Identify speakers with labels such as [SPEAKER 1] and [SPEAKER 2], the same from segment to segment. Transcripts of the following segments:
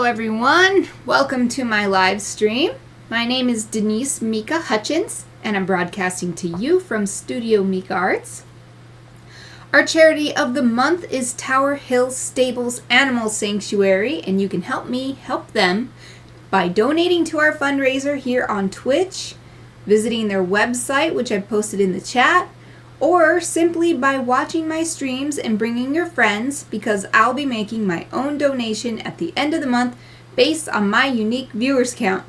[SPEAKER 1] everyone, welcome to my live stream. My name is Denise Mika Hutchins and I'm broadcasting to you from Studio Mikarts. Our charity of the month is Tower Hill Stables Animal Sanctuary, and you can help me help them by donating to our fundraiser here on Twitch, visiting their website, which I posted in the chat, or simply by watching my streams and bringing your friends, because I'll be making my own donation at the end of the month based on my unique viewers count.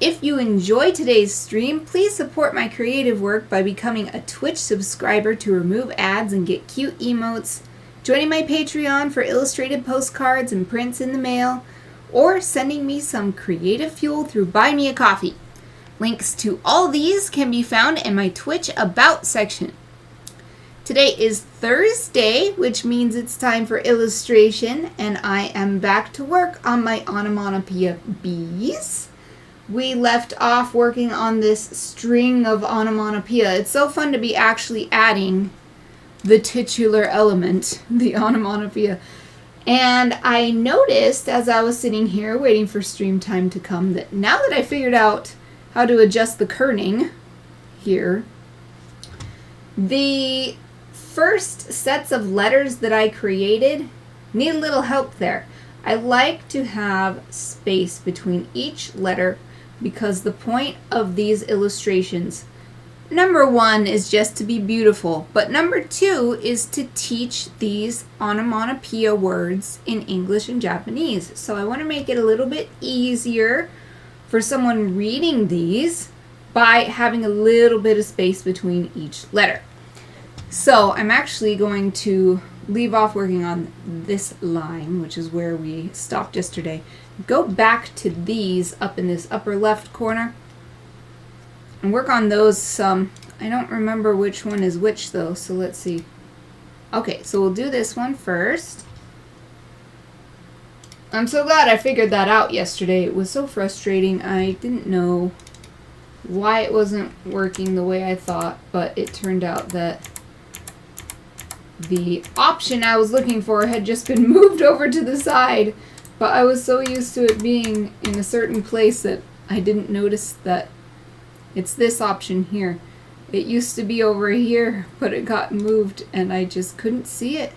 [SPEAKER 1] If you enjoy today's stream, please support my creative work by becoming a Twitch subscriber to remove ads and get cute emotes, joining my Patreon for illustrated postcards and prints in the mail, or sending me some creative fuel through Buy Me a Coffee. Links to all these can be found in my Twitch About section. Today is Thursday, which means it's time for illustration, and I am back to work on my Onomatopoeia bees. We left off working on this string of onomatopoeia. It's so fun to be actually adding the titular element, the onomatopoeia. And I noticed as I was sitting here waiting for stream time to come that now that I figured out how to adjust the kerning here, the first sets of letters that I created need a little help there. I like to have space between each letter because the point of these illustrations, number one, is just to be beautiful, but number two is to teach these onomatopoeia words in English and Japanese. So I want to make it a little bit easier for someone reading these by having a little bit of space between each letter. So I'm actually going to leave off working on this line, which is where we stopped yesterday. Go back to these up in this upper left corner and work on those some. I don't remember which one is which though, so let's see. Okay, so we'll do this one first. I'm so glad I figured that out yesterday. It was so frustrating. I didn't know why it wasn't working the way I thought, but it turned out that the option I was looking for had just been moved over to the side, but I was so used to it being in a certain place that I didn't notice that it's this option here. It used to be over here, but it got moved and I just couldn't see it.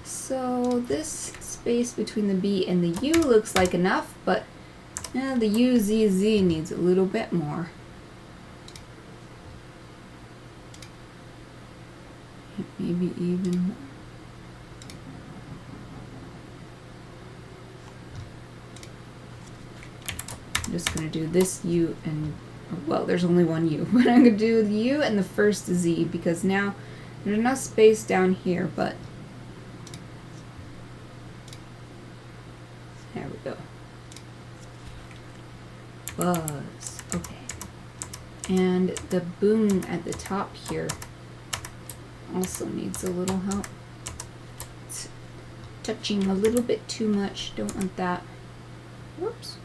[SPEAKER 1] So this space between the B and the U looks like enough, but the UZZ needs a little bit more. Maybe even more. I'm just going to do this U and, well, there's only one U, but I'm going to do the U and the first Z because now there's enough space down here, but there we go. Buzz. Okay. And the boom at the top here also needs a little help. It's touching a little bit too much. Don't want that. Whoops.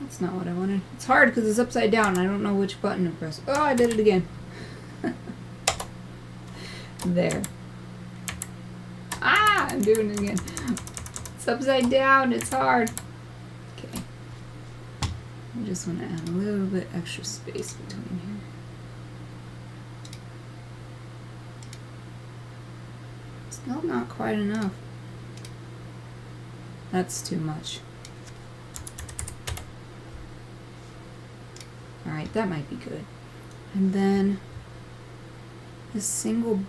[SPEAKER 1] That's not what I wanted. It's hard because it's upside down. I don't know which button to press. Oh, I did it again. There. Ah, I'm doing it again. It's upside down. It's hard. Okay. I just want to add a little bit extra space between here. Still not quite enough. That's too much. Alright, that might be good. And then this single,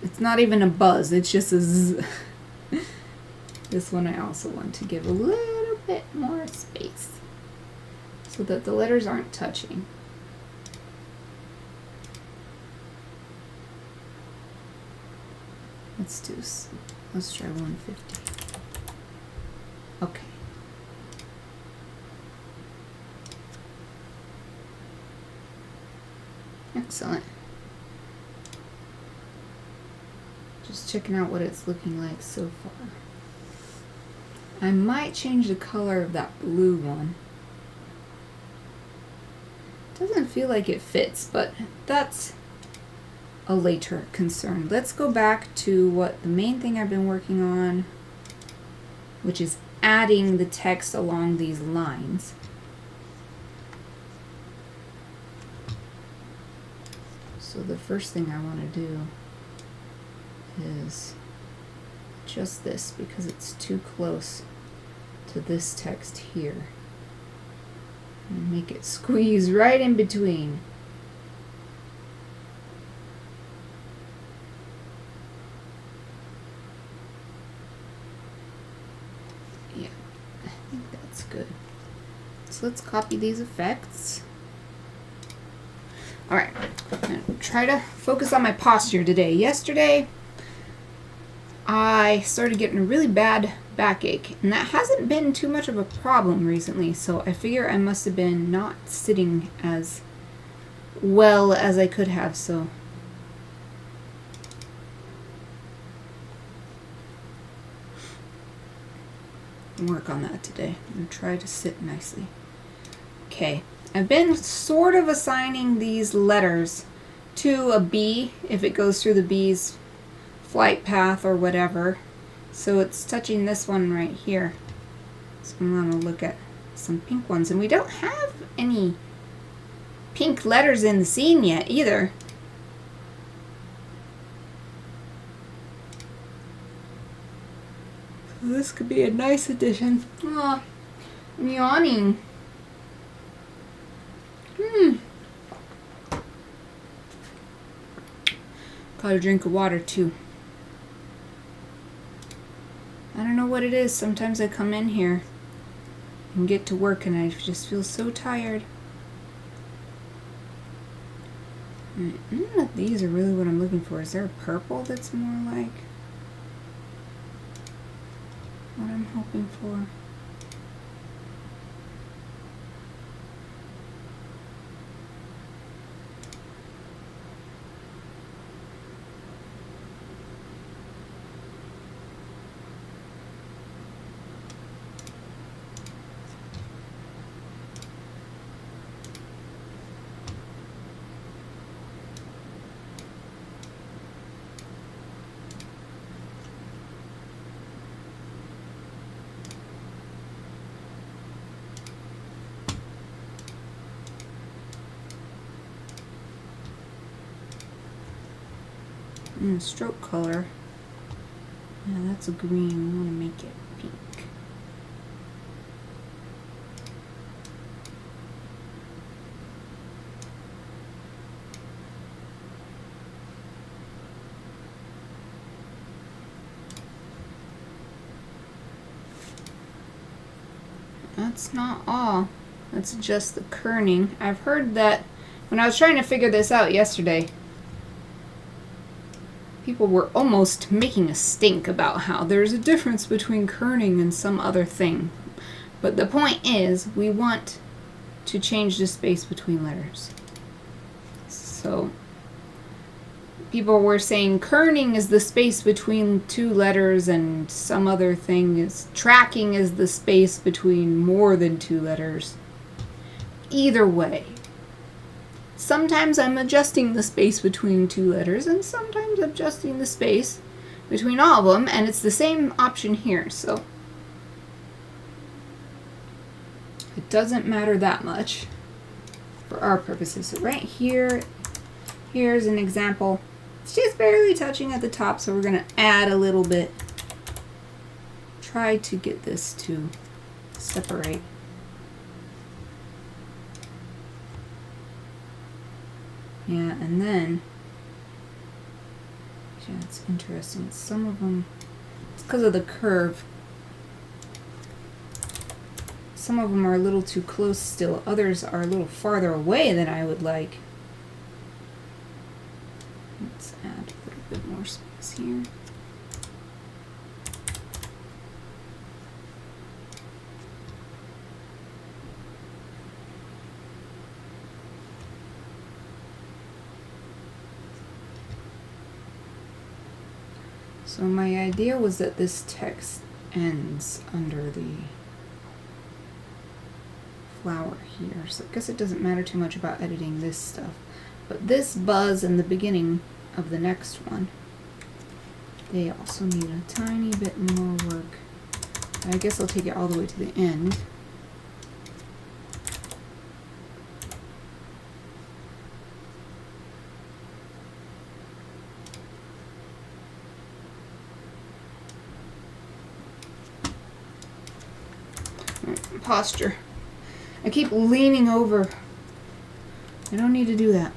[SPEAKER 1] it's not even a buzz, it's just a zzz. This one I also want to give a little bit more space so that the letters aren't touching. Let's try 150. Okay. Excellent. Just checking out what it's looking like so far. I might change the color of that blue one. Doesn't feel like it fits, but that's a later concern. Let's go back to what the main thing I've been working on, which is adding the text along these lines. So the first thing I want to do is just this, because it's too close to this text here. And make it squeeze right in between. Yeah, I think that's good. So let's copy these effects. Alright, I'm going to try to focus on my posture today. Yesterday, I started getting a really bad backache, and that hasn't been too much of a problem recently, so I figure I must have been not sitting as well as I could have, so I'll work on that today and try to sit nicely. Okay, I've been sort of assigning these letters to a bee if it goes through the bee's flight path or whatever. So it's touching this one right here. So I'm going to look at some pink ones. And we don't have any pink letters in the scene yet either. So this could be a nice addition. Oh, I'm yawning. Got a drink of water too. I don't know what it is. Sometimes I come in here and get to work and I just feel so tired. None of these are really what I'm looking for. Is there a purple that's more like what I'm hoping for? Stroke color. Yeah, that's a green. I want to make it pink. That's not all. That's just the kerning. I've heard that when I was trying to figure this out yesterday, people were almost making a stink about how there's a difference between kerning and some other thing. But the point is, we want to change the space between letters. So, people were saying kerning is the space between two letters and some other thing is tracking is the space between more than two letters. Either way. Sometimes I'm adjusting the space between two letters, and sometimes I'm adjusting the space between all of them, and it's the same option here, so it doesn't matter that much for our purposes. So right here, here's an example. It's just barely touching at the top, so we're going to add a little bit. Try to get this to separate. Yeah, and then, yeah, it's interesting. Some of them, it's because of the curve. Some of them are a little too close still. Others are a little farther away than I would like. Let's add a little bit more space here. So my idea was that this text ends under the flower here. So I guess it doesn't matter too much about editing this stuff. But this buzz in the beginning, of the next one. They also need a tiny bit more work. I guess I'll take it all the way to the end. Posture. I keep leaning over. I don't need to do that.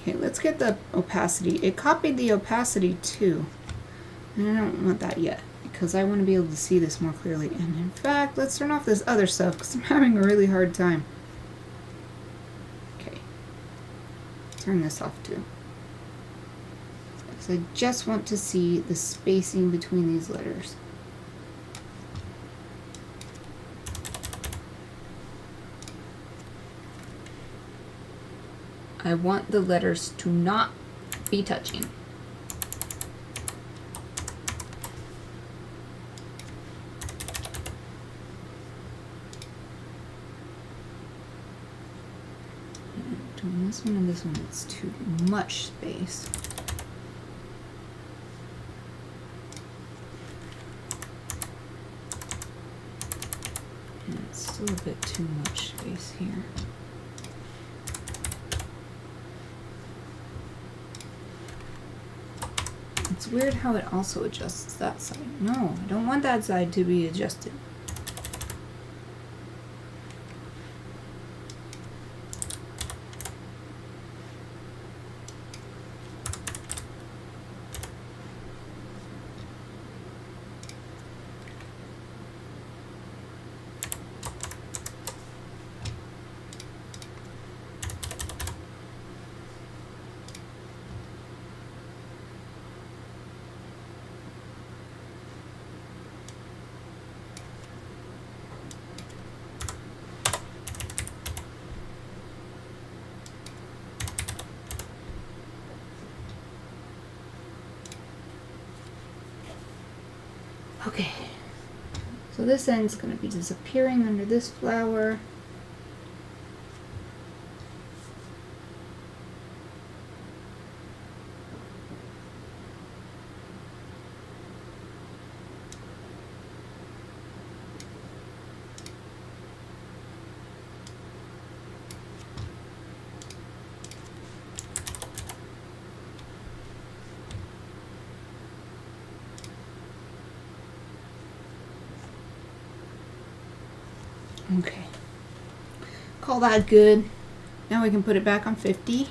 [SPEAKER 1] Okay, let's get the opacity. It copied the opacity too. And I don't want that yet because I want to be able to see this more clearly. And in fact, let's turn off this other stuff because I'm having a really hard time. Okay. Turn this off too. Because I just want to see the spacing between these letters. I want the letters to not be touching. Between this one and this one, it's too much space. And it's still a bit too much space here. It's weird how it also adjusts that side. No, I don't want that side to be adjusted. Okay, so this end's going to be disappearing under this flower. Okay, call that good. Now we can put it back on 50.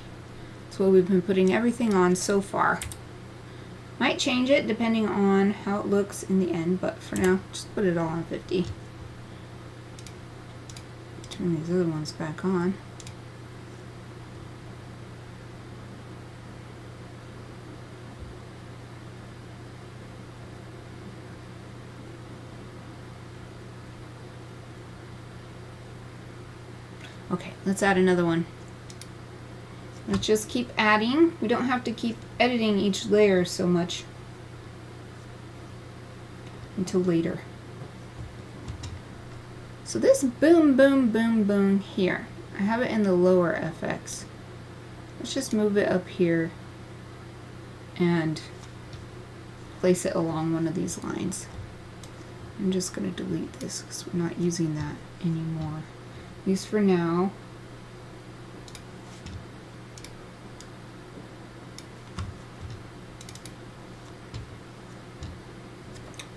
[SPEAKER 1] That's what we've been putting everything on so far. Might change it depending on how it looks in the end, but for now, just put it all on 50. Turn these other ones back on. Okay, let's add another one. Let's just keep adding. We don't have to keep editing each layer so much until later. So this boom, boom, boom, boom here, I have it in the lower FX. Let's just move it up here and place it along one of these lines. I'm just going to delete this because we're not using that anymore. At least for now.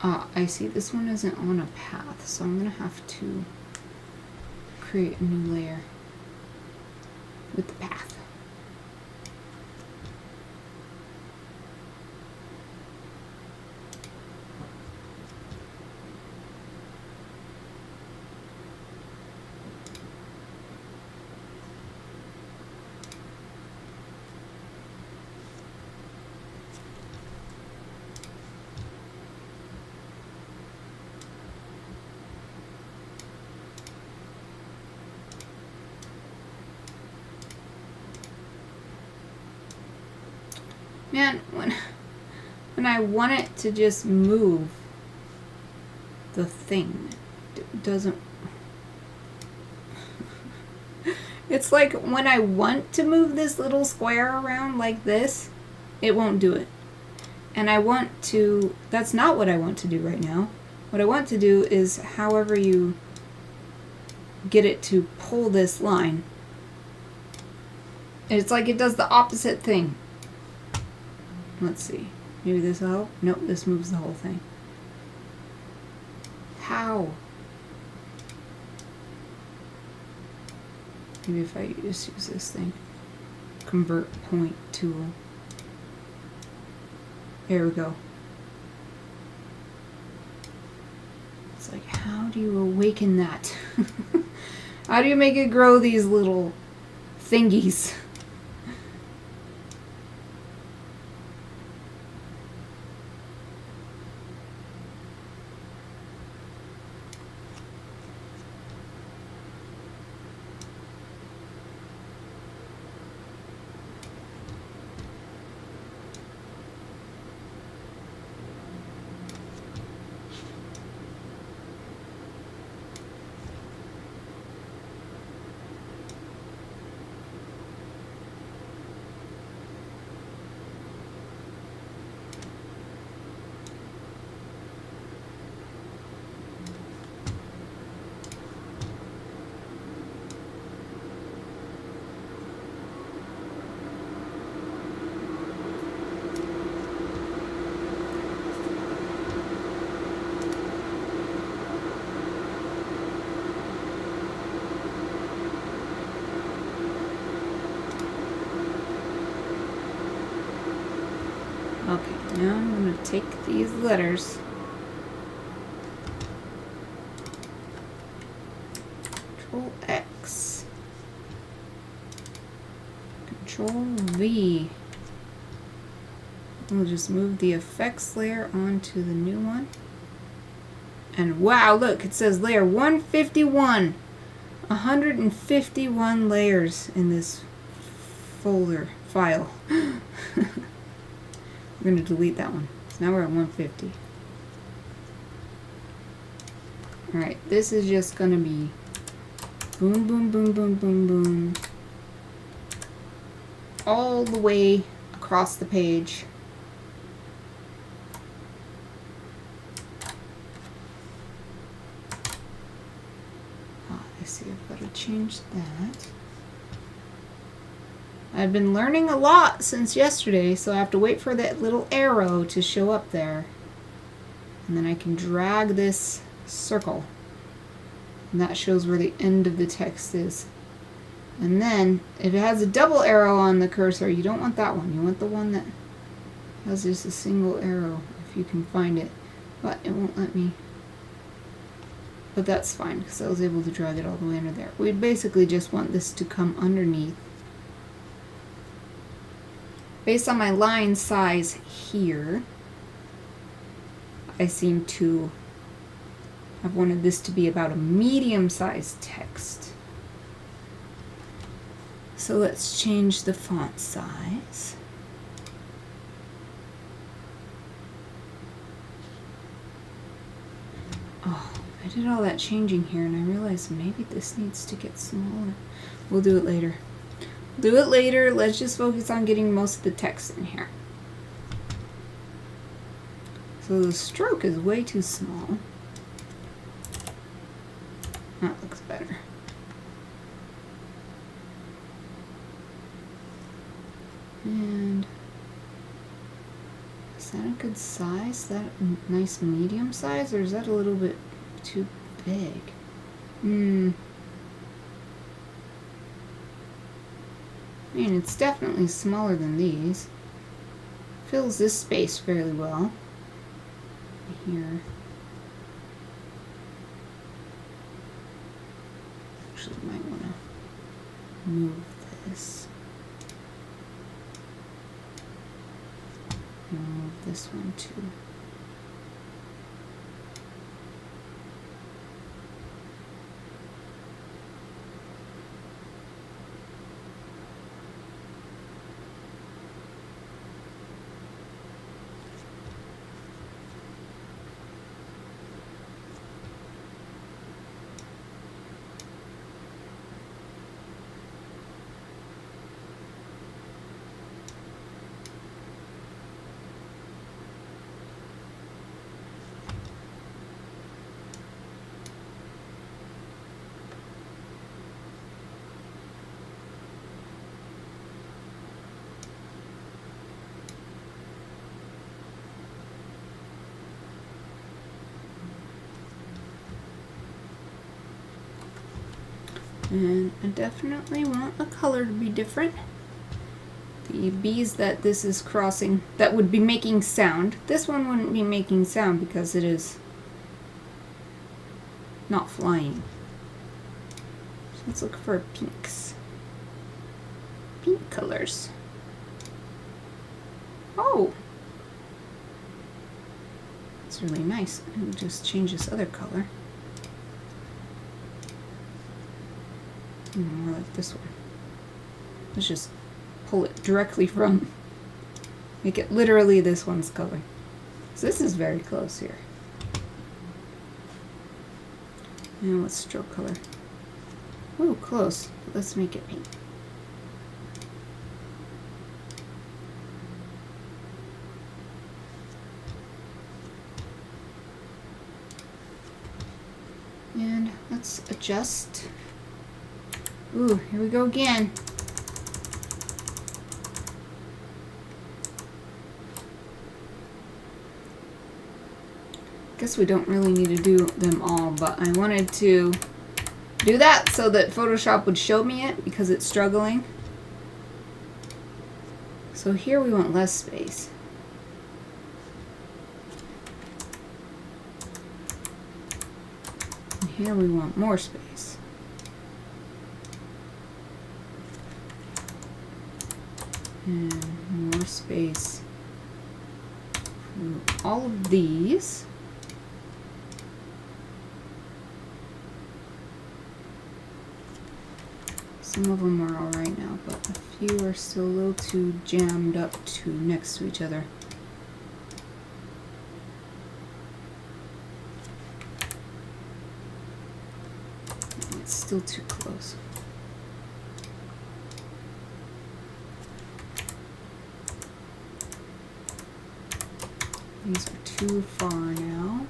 [SPEAKER 1] Ah, I see this one isn't on a path, so I'm going to have to create a new layer with the path. Man, when I want it to just move the thing, it doesn't. It's like when I want to move this little square around like this, it won't do it. And I want to, that's not what I want to do right now. What I want to do is however you get it to pull this line. It's like it does the opposite thing. Let's see. Maybe this will help? Nope, this moves the whole thing. How? Maybe if I just use this thing. Convert point tool. There we go. It's like, how do you awaken that? How do you make it grow these little thingies? Okay, now I'm going to take these letters, Control X, Control V. We'll just move the effects layer onto the new one. And wow, look, it says layer 151. 151 layers in this folder file. We're going to delete that one. So now we're at 150. Alright, this is just going to be boom, boom, boom, boom, boom, boom. All the way across the page. Oh, I see, I've got to change that. I've been learning a lot since yesterday, so I have to wait for that little arrow to show up there. And then I can drag this circle. And that shows where the end of the text is. And then, if it has a double arrow on the cursor, you don't want that one. You want the one that has just a single arrow, if you can find it. But it won't let me. But that's fine, because I was able to drag it all the way under there. We basically just want this to come underneath. Based on my line size here, I seem to have wanted this to be about a medium-sized text. So let's change the font size. Oh, I did all that changing here and I realized maybe this needs to get smaller. We'll do it later. Do it later. Let's just focus on getting most of the text in here. So the stroke is way too small. That looks better. And is that a good size? Is that a nice medium size, or is that a little bit too big? I mean, it's definitely smaller than these. Fills this space fairly well. Here. Actually, might want to move this. And move this one too. And I definitely want the color to be different. The bees that this is crossing, that would be making sound. This one wouldn't be making sound because it is not flying. So let's look for pinks. Pink colors. Oh! It's really nice. I'll just change this other color. More like this one. Let's just pull it directly from, make it literally this one's color. So this is very close here. And what's stroke color? Ooh, close. Let's make it pink. And let's adjust. Ooh, here we go again. Guess we don't really need to do them all, but I wanted to do that so that Photoshop would show me it because it's struggling. So here we want less space. And here we want more space. And more space for all of these. Some of them are alright now, but a few are still a little too jammed up to next to each other. It's still too close. These are too far now.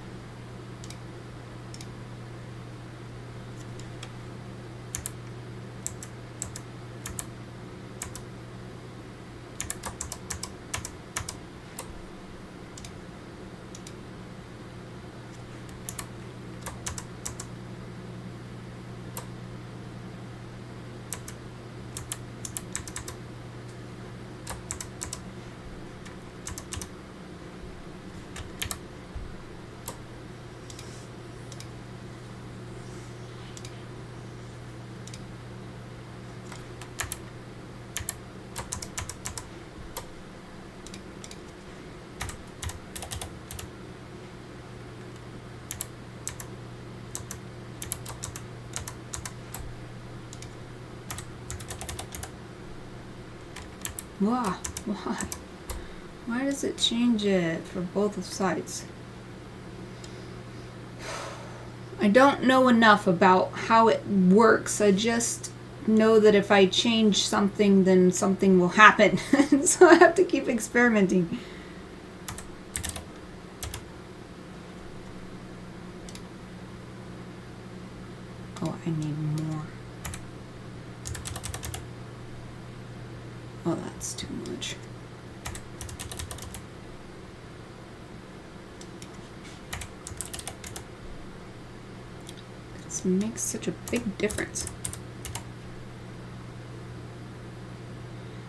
[SPEAKER 1] Why? Why? Why does it change it for both sides? I don't know enough about how it works. I just know that if I change something, then something will happen. So I have to keep experimenting. Oh, I need more. Oh, that's too much. It makes such a big difference.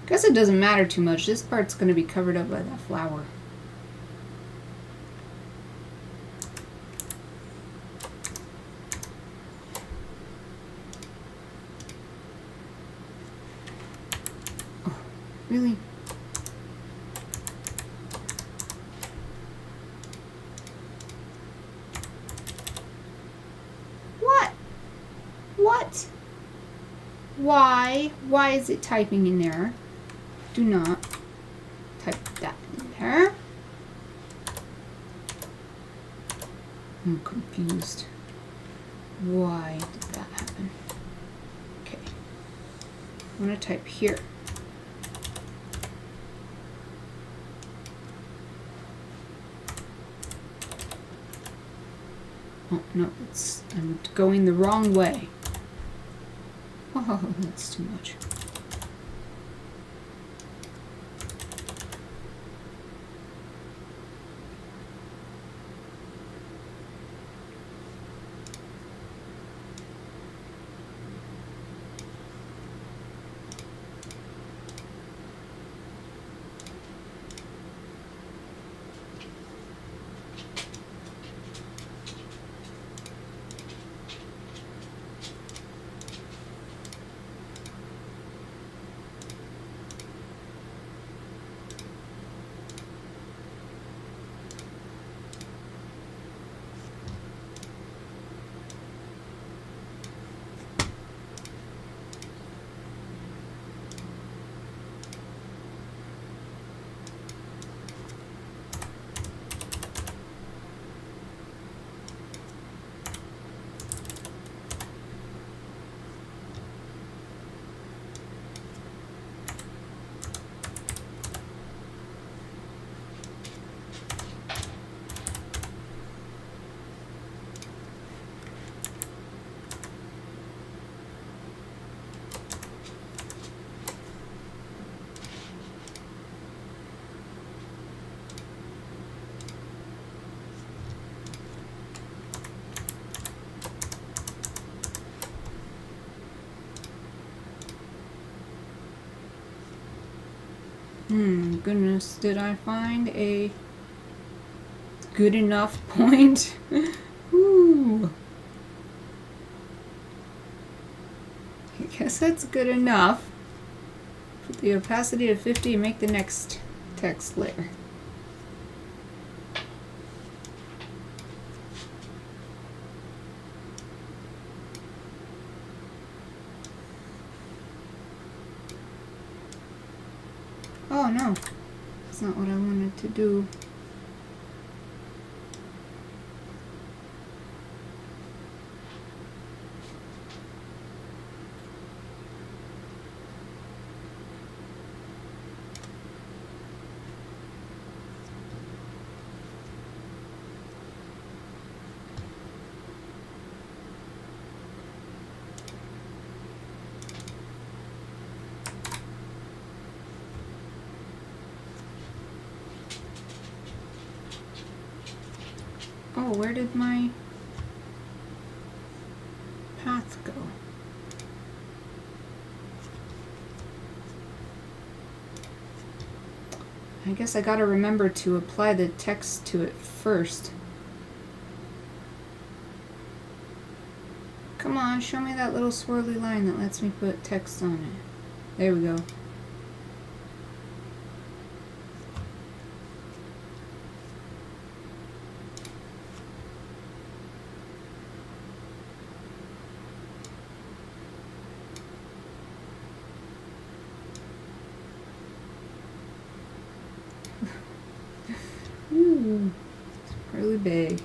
[SPEAKER 1] Guess it doesn't matter too much. This part's going to be covered up by that flower. Oh, really? What? Why? Why is it typing in there? Do not type that in there. I'm confused. Why did that happen? Okay. I'm going to type here. Oh, no, I'm going the wrong way. Oh, that's too much. Goodness, did I find a good enough point? Ooh. I guess that's good enough. Put the opacity to 50 and make the next text layer. Oh no, that's not what I wanted to do. Oh, where did my path go? I guess I gotta remember to apply the text to it first. Come on, show me that little swirly line that lets me put text on it. There we go. Ooh, it's really big.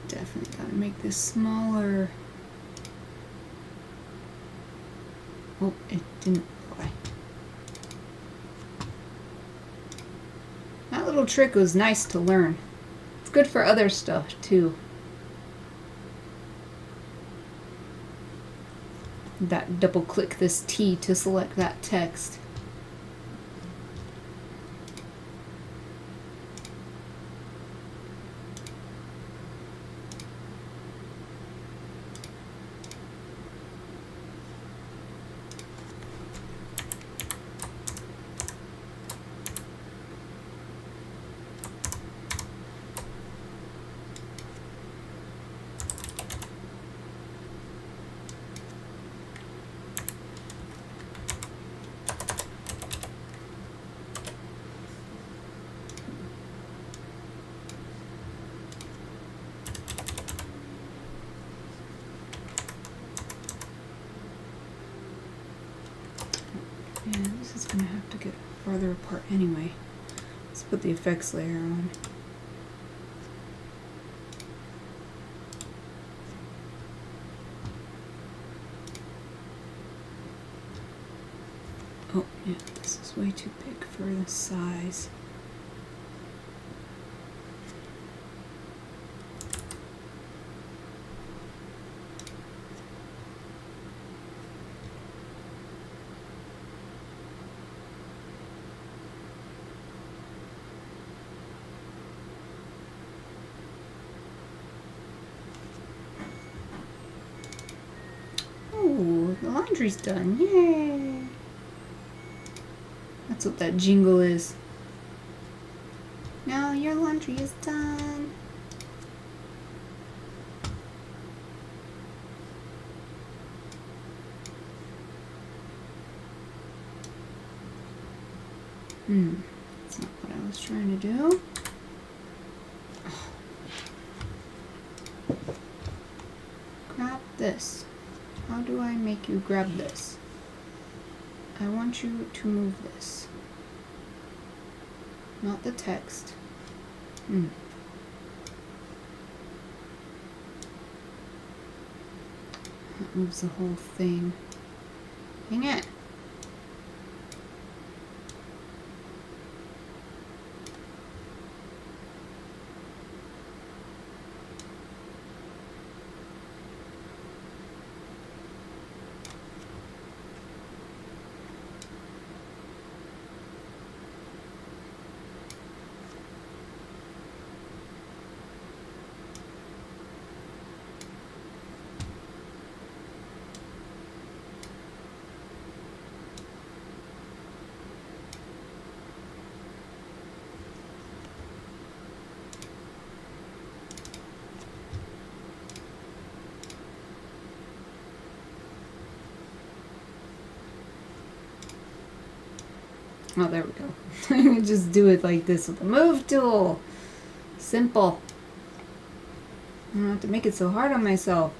[SPEAKER 1] Definitely gotta make this smaller. Oh, it didn't apply. That little trick was nice to learn. It's good for other stuff too. That double click this T to select that text. Yeah, this is gonna have to get farther apart anyway. Let's put the effects layer on. Oh, yeah, this is way too big for the size. Oh, the laundry's done. Yay! That's what that jingle is. Now your laundry is done. That's not what I was trying to do. Grab this. How do I make you grab this? I want you to move this. Not the text. That moves the whole thing. Dang it. Oh, there we go. Just do it like this with the move tool. Simple. I don't have to make it so hard on myself.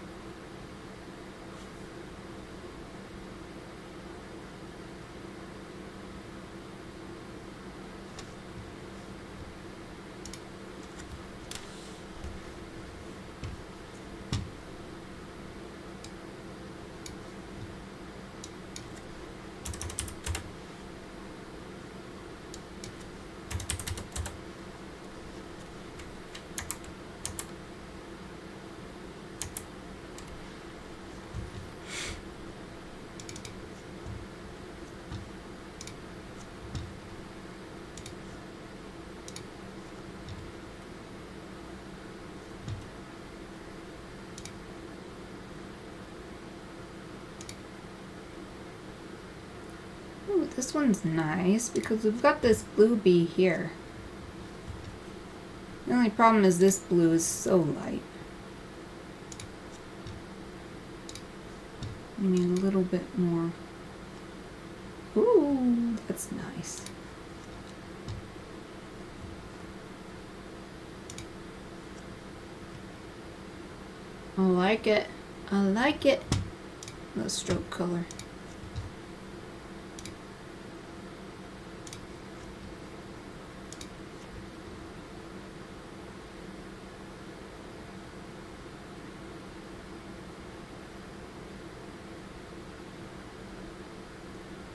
[SPEAKER 1] Ooh, this one's nice because we've got this blue bee here. The only problem is this blue is so light. We need a little bit more. Ooh, that's nice. I like it. I like it. The stroke color.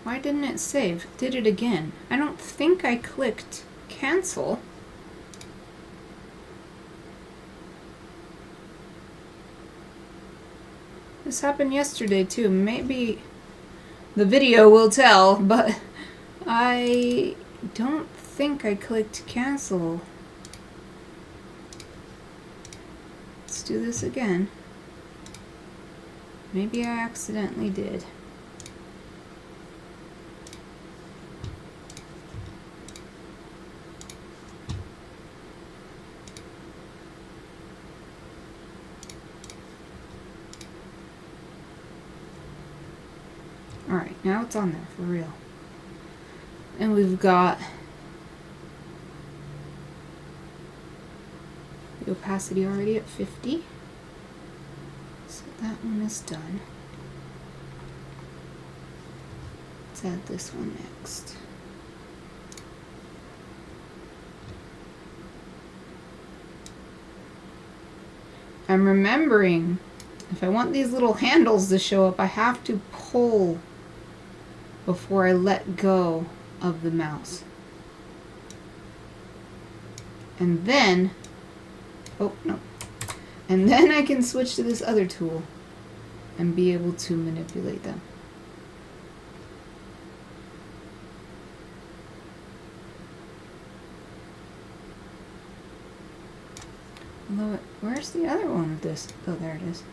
[SPEAKER 1] Why didn't it save? Did it again. I don't think I clicked cancel. This happened yesterday too. Maybe the video will tell, but I don't think I clicked cancel. Let's do this again. Maybe I accidentally did. Alright, now it's on there for real. And we've got the opacity already at 50. So that one is done. Let's add this one next. I'm remembering, if I want these little handles to show up, I have to pull before I let go of the mouse. And then, oh no, and then I can switch to this other tool and be able to manipulate them. Although, where's the other one of this? Oh, there it is.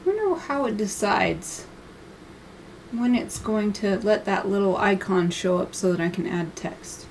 [SPEAKER 1] I wonder how it decides when it's going to let that little icon show up so that I can add text.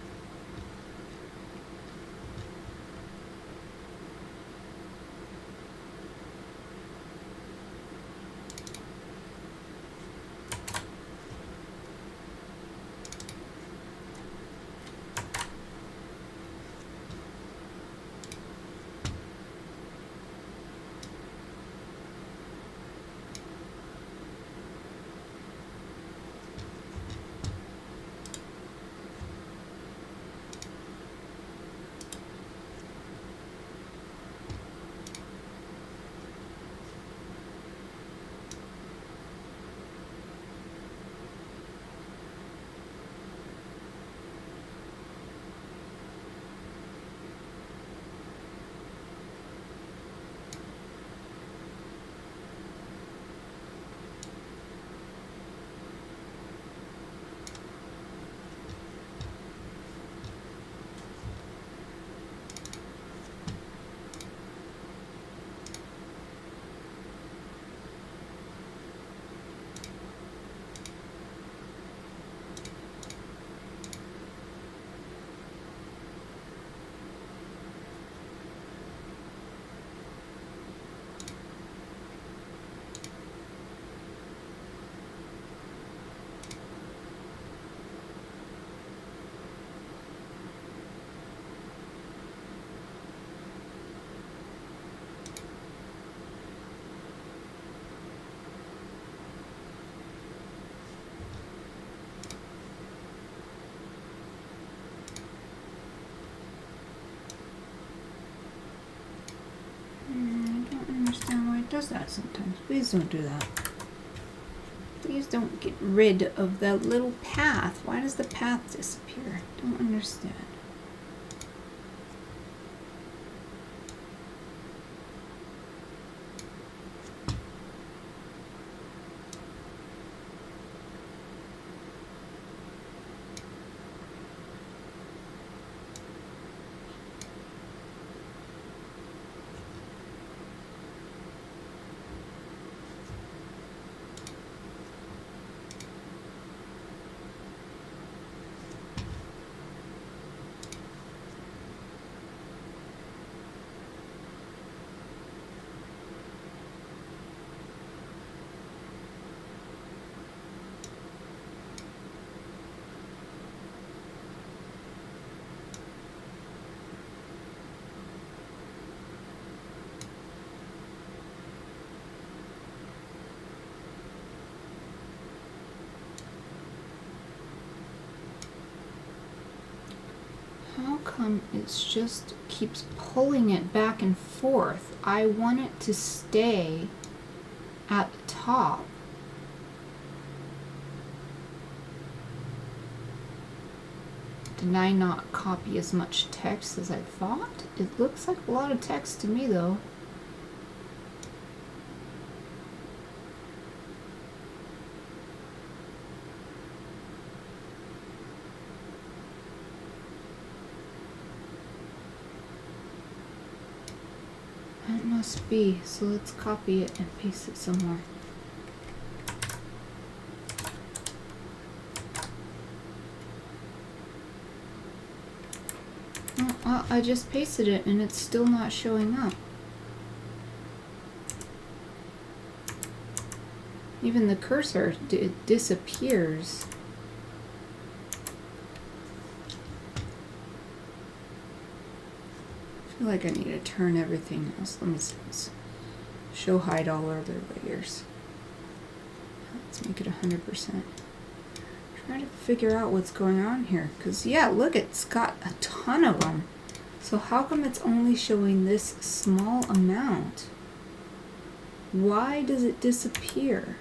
[SPEAKER 1] does that sometimes. Please don't do that. Please don't get rid of that little path. Why does the path disappear? Don't understand. How come it just keeps pulling it back and forth? I want it to stay at the top. Did I not copy as much text as I thought? It looks like a lot of text to me though. It must be, so let's copy it and paste it somewhere. Oh, I just pasted it and it's still not showing up. Even the cursor disappears. I feel like I need to turn everything else. Let me see. Show hide all other layers. Let's make it 100%. Try to figure out what's going on here. Because, yeah, look, it's got a ton of them. So how come it's only showing this small amount? Why does it disappear?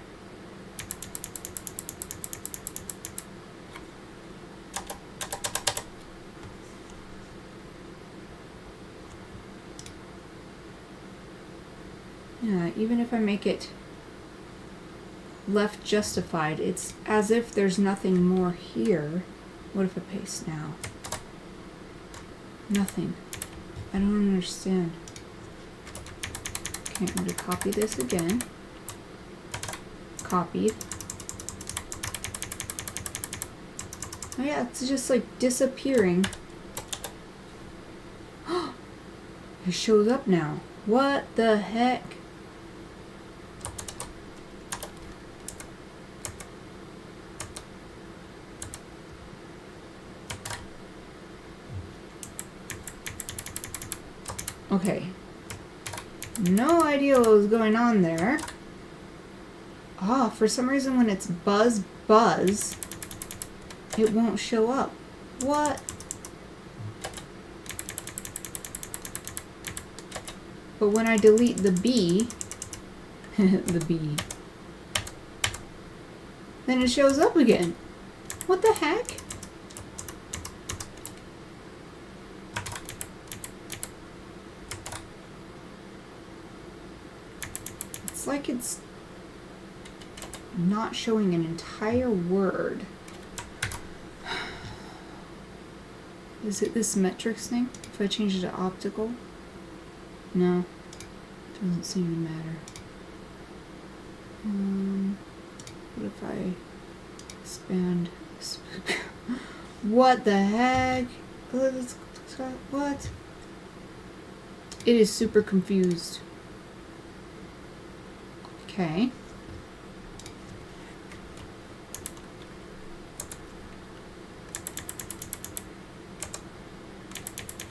[SPEAKER 1] Yeah, even if I make it left justified, it's as if there's nothing more here. What if I paste now? Nothing. I don't understand. Okay, I'm going to copy this again. Copy. Oh yeah, it's just like disappearing. It shows up now. What the heck? Okay. No idea what was going on there. Ah, for some reason when it's buzz, it won't show up. What? But when I delete the B, the B, then it shows up again. What the heck? It's like it's not showing an entire word. Is it this metrics thing? If I change it to optical? No. Doesn't seem to matter. What if I expand this? What the heck? What? It is super confused. Okay.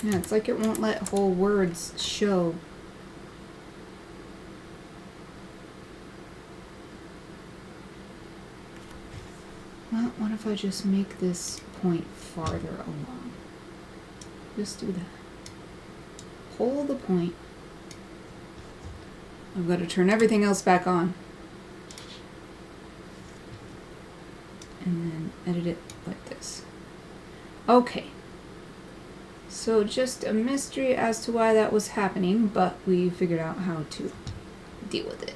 [SPEAKER 1] Yeah, it's like it won't let whole words show. Well, what if I just make this point farther along? Just do that. Hold the point. I've got to turn everything else back on. And then edit it like this. Okay. So just a mystery as to why that was happening, but we figured out how to deal with it.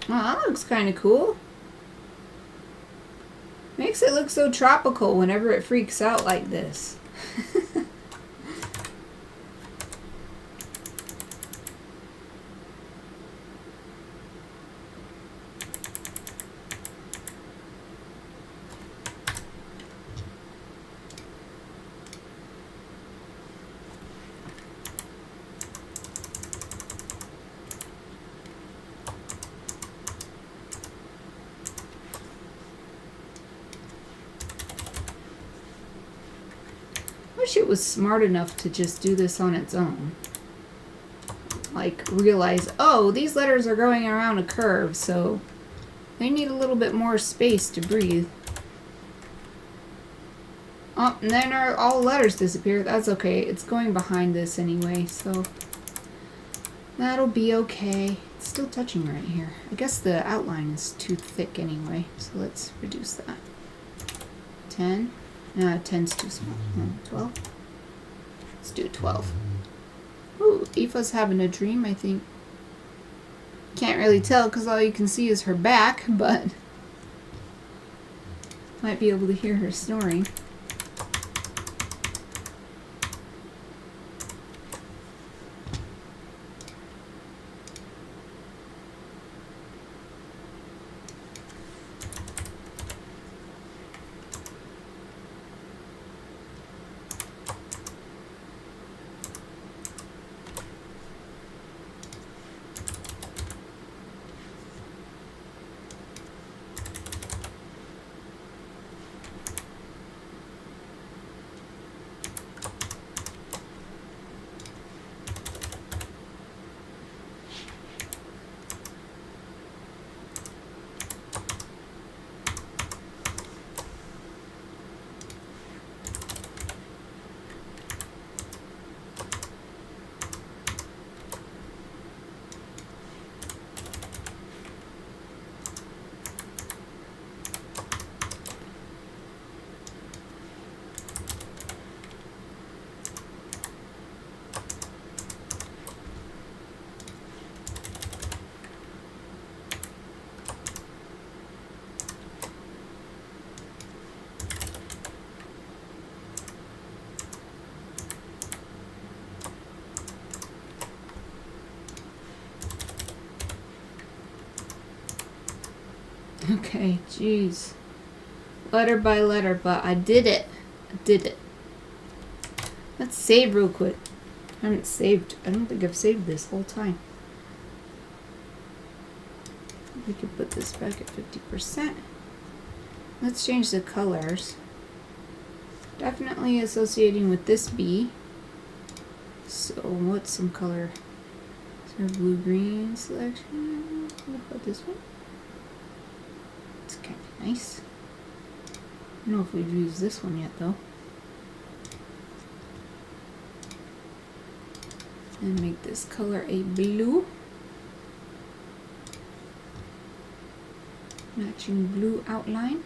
[SPEAKER 1] Oh, that looks kind of cool. Makes it look so tropical whenever it freaks out like this. Wish it was smart enough to just do this on its own. Like, realize, oh, these letters are going around a curve, so they need a little bit more space to breathe. Oh, and then all letters disappear. That's okay. It's going behind this anyway, so that'll be okay. It's still touching right here. I guess the outline is too thick anyway, so let's reduce that. 10. 10's too small. 12. Let's do 12. Ooh, Aoife's having a dream, I think. Can't really tell because all you can see is her back, but might be able to hear her snoring. Okay, jeez. Letter by letter, but I did it. I did it. Let's save real quick. I haven't saved. I don't think I've saved this whole time. We could put this back at 50%. Let's change the colors. Definitely associating with this bee. So what's some color? Is there a blue-green selection? What about this one? It's kind of nice. I don't know if we've used this one yet though. And make this color a blue. Matching blue outline.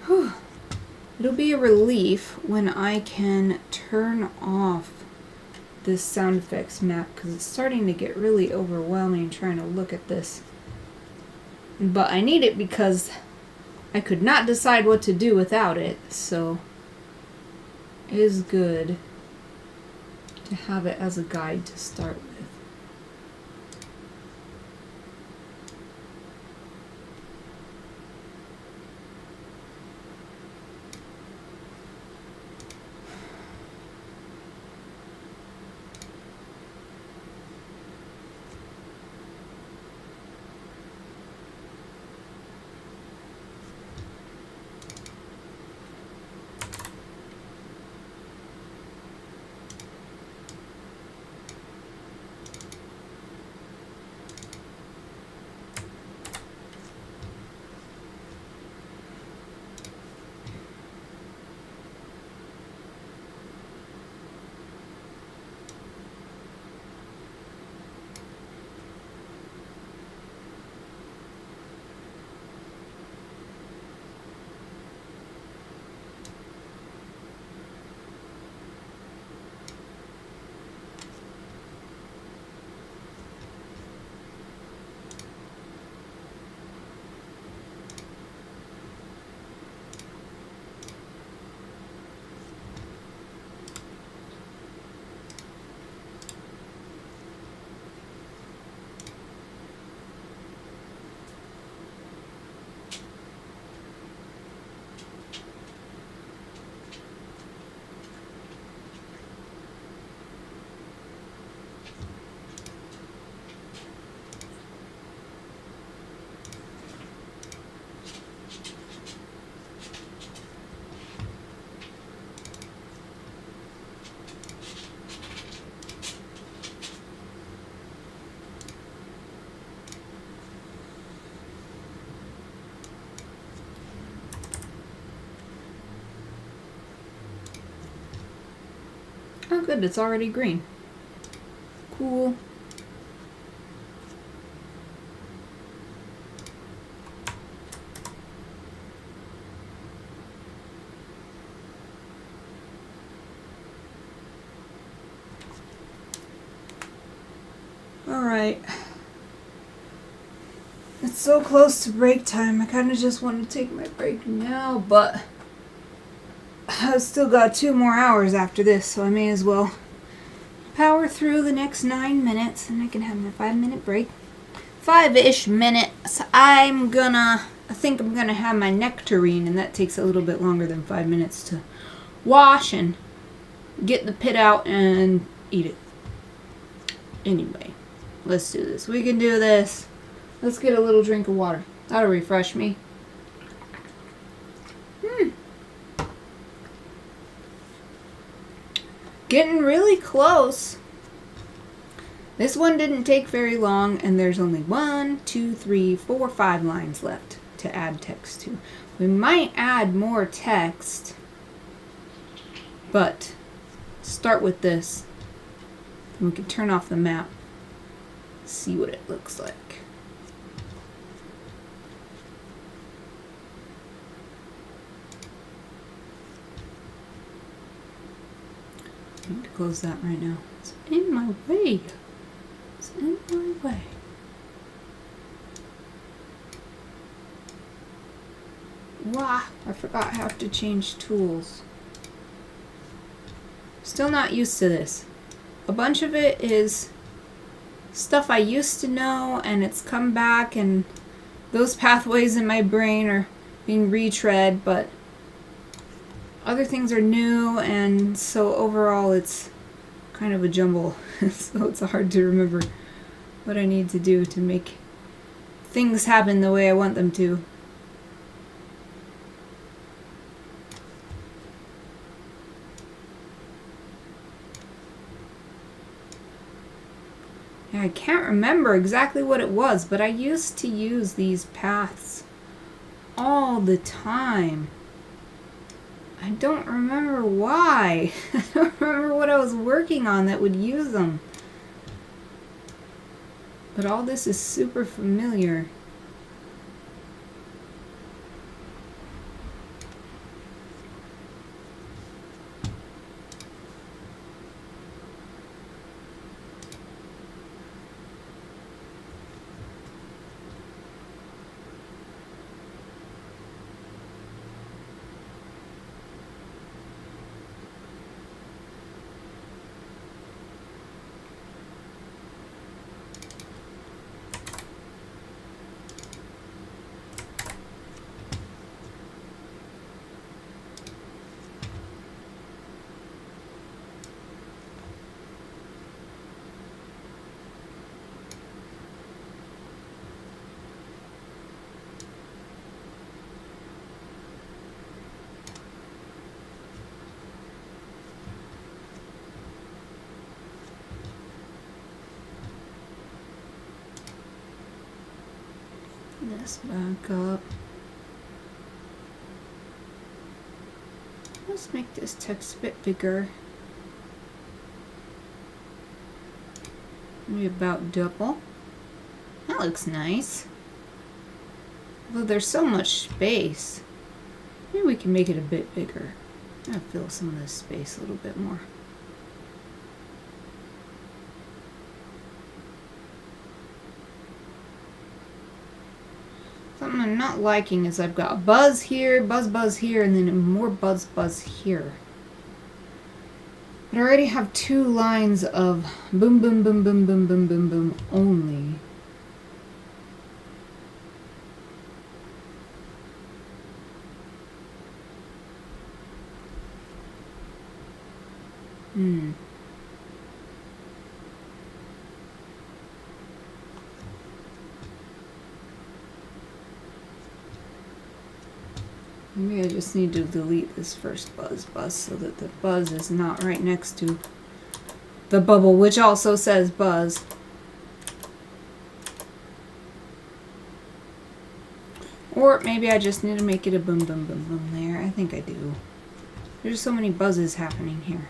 [SPEAKER 1] Whew. It'll be a relief when I can turn off this sound effects map because it's starting to get really overwhelming trying to look at this. But I need it because I could not decide what to do without it, so it is good to have it as a guide to start with. good, it's already green. Cool. Alright. It's so close to break time. I kind of just want to take my break now, but I've still got 2 more hours after this, so I may as well power through the next 9 minutes and I can have my 5-minute break. 5-ish minutes. I think I'm gonna have my nectarine, and that takes a little bit longer than 5 minutes to wash and get the pit out and eat it. Anyway, let's do this. We can do this. Let's get a little drink of water. That'll refresh me. Getting really close. This one didn't take very long, and there's only 1, 2, 3, 4, 5 lines left to add text to. We might add more text, but start with this. Then we can turn off the map, see what it looks like. I need to close that right now. It's in my way. It's in my way. Wow, I forgot I have to change tools. Still not used to this. A bunch of it is stuff I used to know, and it's come back, and those pathways in my brain are being retread, but other things are new, and so overall it's kind of a jumble. So it's hard to remember what I need to do to make things happen the way I want them to. Yeah, I can't remember exactly what it was, but I used to use these paths all the time. I don't remember why. I don't remember what I was working on that would use them. But all this is super familiar. This back up. Let's make this text a bit bigger. Maybe about double. That looks nice. Although there's so much space, maybe we can make it a bit bigger. I'm gonna fill some of this space a little bit more. Something I'm not liking is I've got buzz here, buzz here, and then more buzz here. But I already have 2 lines of boom, boom, boom, boom, boom, boom, boom, boom only. Maybe I just need to delete this first buzz so that the buzz is not right next to the bubble, which also says buzz. Or maybe I just need to make it a boom, boom, boom, boom there. I think I do. There's so many buzzes happening here.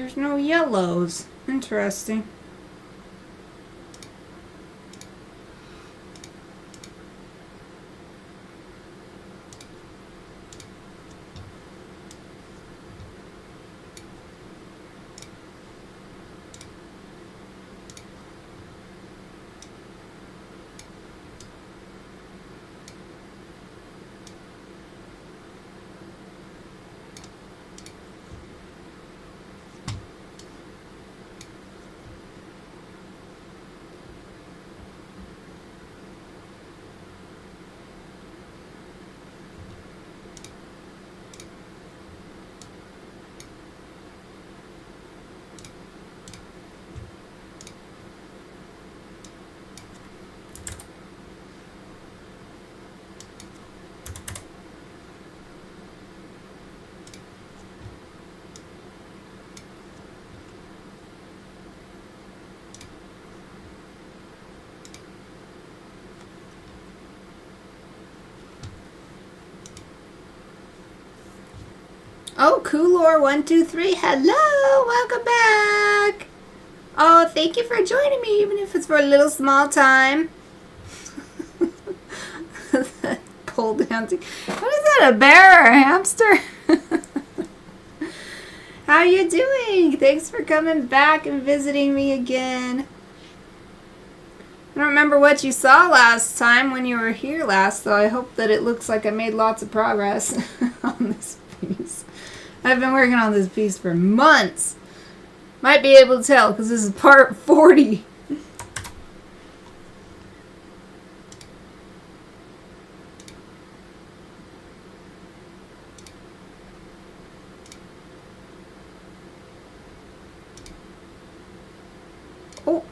[SPEAKER 1] There's no yellows. Interesting. Oh, Coolor123, hello, welcome back. Oh, thank you for joining me, even if it's for a little small time. Pole dancing. What is that, a bear or a hamster? How you doing? Thanks for coming back and visiting me again. I don't remember what you saw last time when you were here last, though I hope that it looks like I made lots of progress on this piece. I've been working on this piece for months. Might be able to tell because this is part 40. Oh,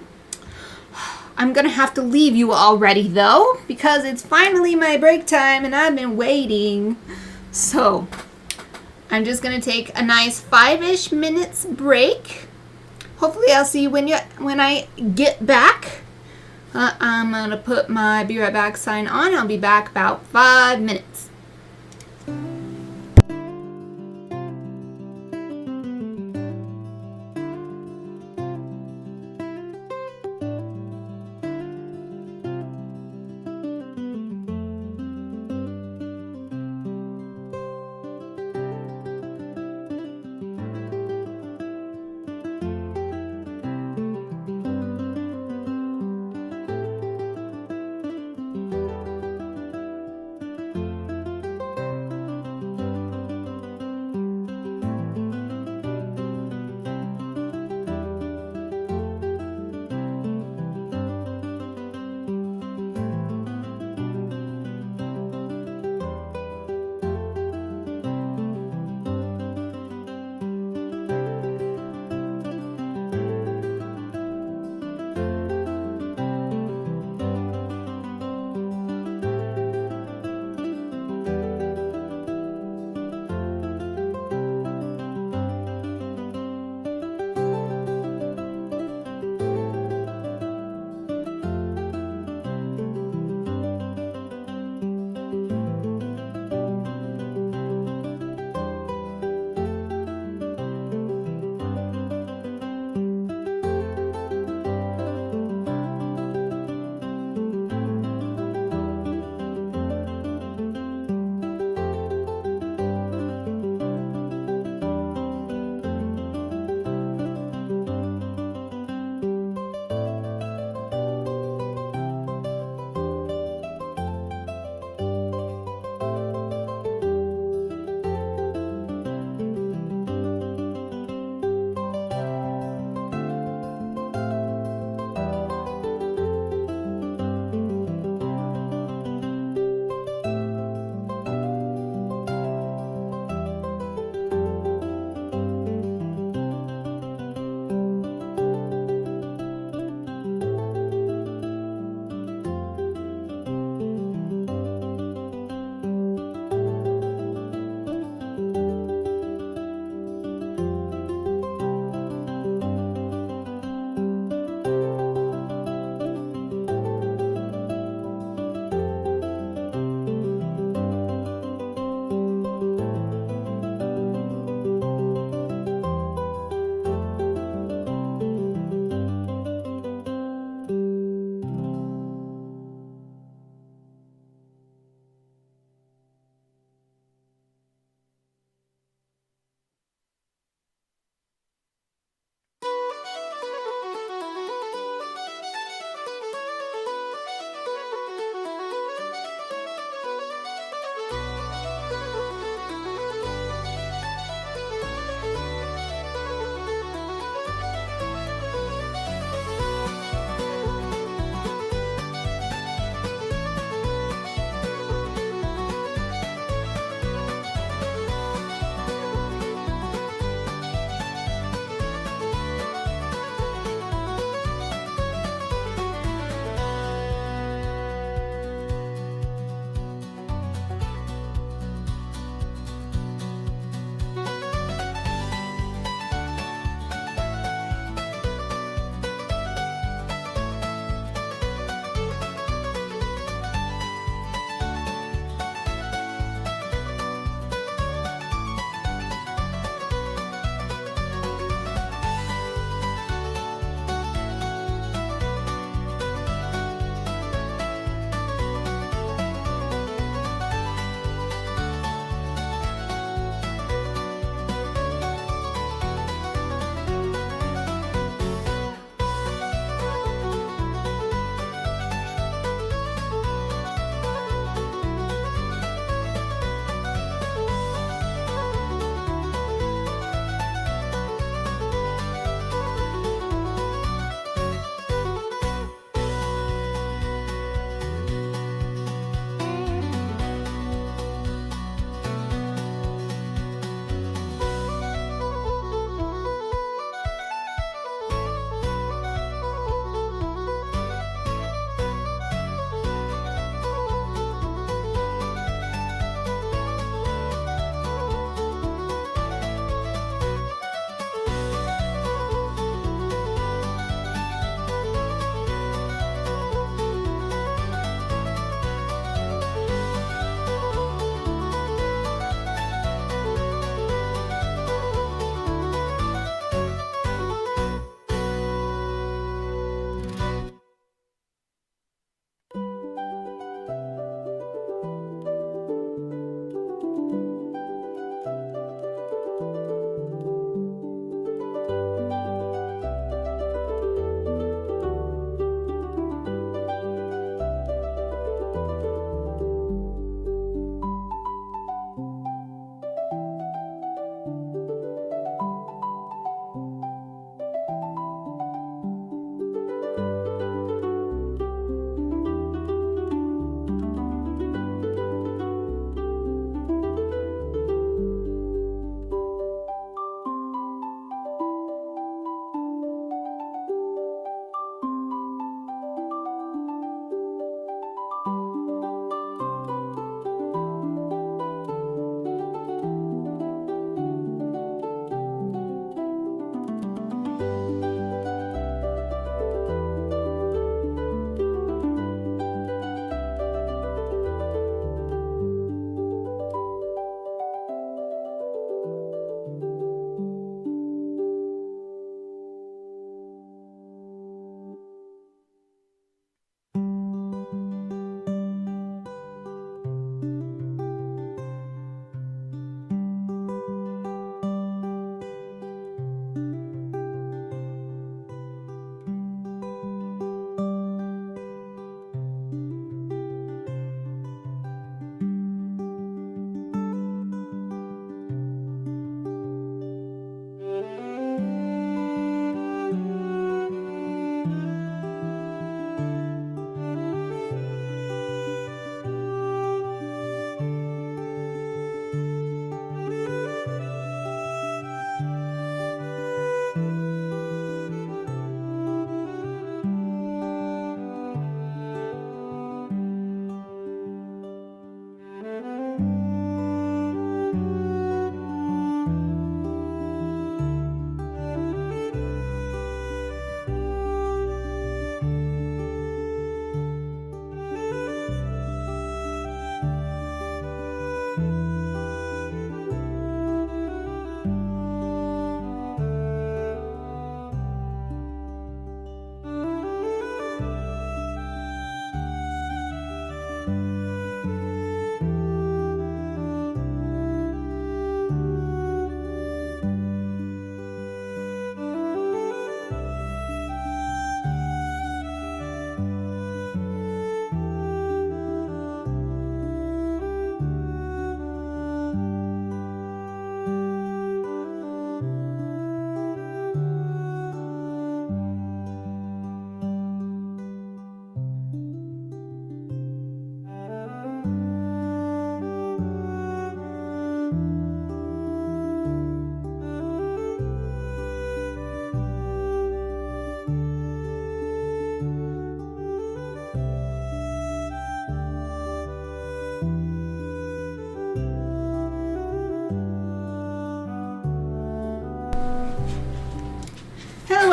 [SPEAKER 1] I'm gonna have to leave you already though because it's finally my break time and I've been waiting. So I'm just gonna take a nice 5-ish minutes break. Hopefully I'll see you when I get back. I'm gonna put my be right back sign on. I'll be back about 5 minutes.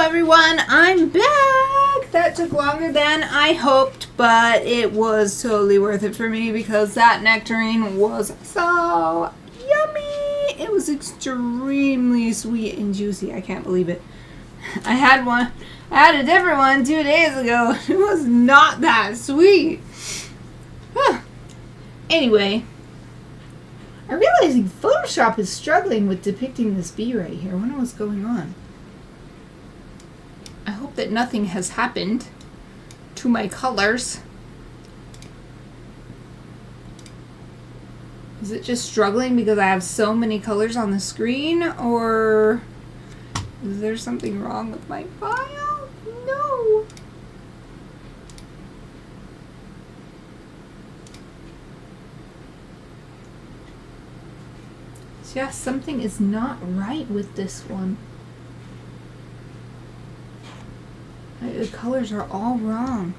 [SPEAKER 1] everyone, I'm back. That took longer than I hoped, but it was totally worth it for me because that nectarine was so yummy. It was extremely sweet and juicy. I can't believe it. I had a different one 2 days ago. It was not that sweet. Anyway, I realize Photoshop is struggling with depicting this bee right here. I wonder what's going on. I hope that nothing has happened to my colors. Is it just struggling because I have so many colors on the screen, or is there something wrong with my file? No. So yeah, something is not right with this one. The colors are all wrong.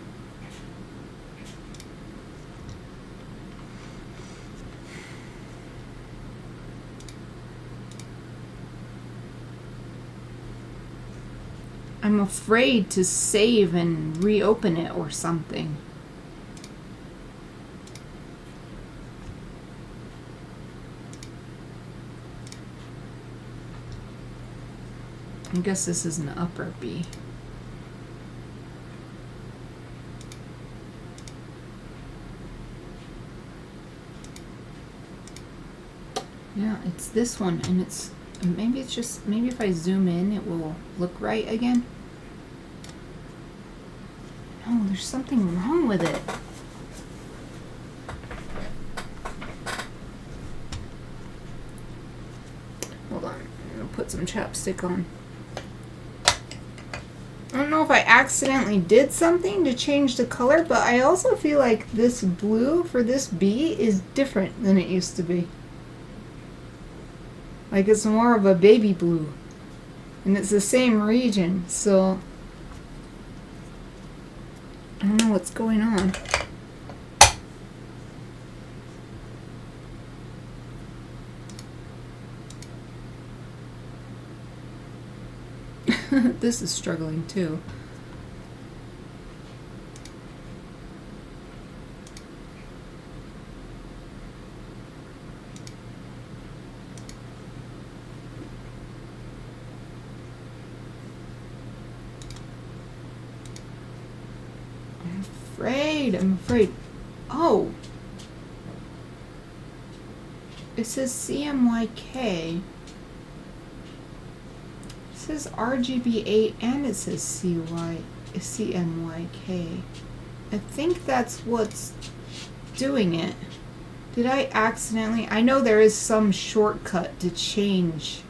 [SPEAKER 1] I'm afraid to save and reopen it or something. I guess this is an upper B. Yeah, it's this one, and maybe if I zoom in it will look right again. No, there's something wrong with it. Hold on, I'm gonna put some chapstick on. I don't know if I accidentally did something to change the color, but I also feel like this blue for this bee is different than it used to be. Like it's more of a baby blue. And it's the same region, so I don't know what's going on. This is struggling too. I'm afraid. Oh. It says CMYK. It says RGB8 and it says CMYK. I think that's what's doing it. Did I accidentally? I know there is some shortcut to change.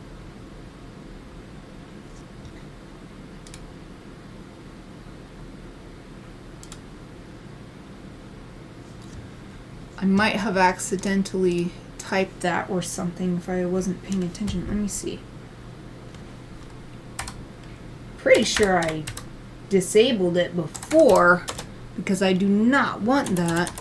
[SPEAKER 1] I might have accidentally typed that or something if I wasn't paying attention. Let me see. Pretty sure I disabled it before because I do not want that.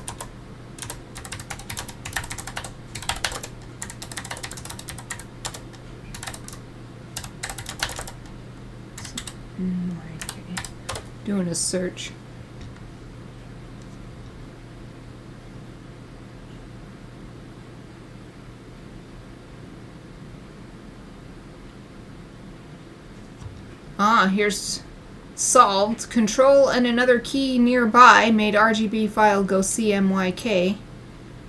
[SPEAKER 1] Doing a search. Here's solved. Control and another key nearby made RGB file go CMYK.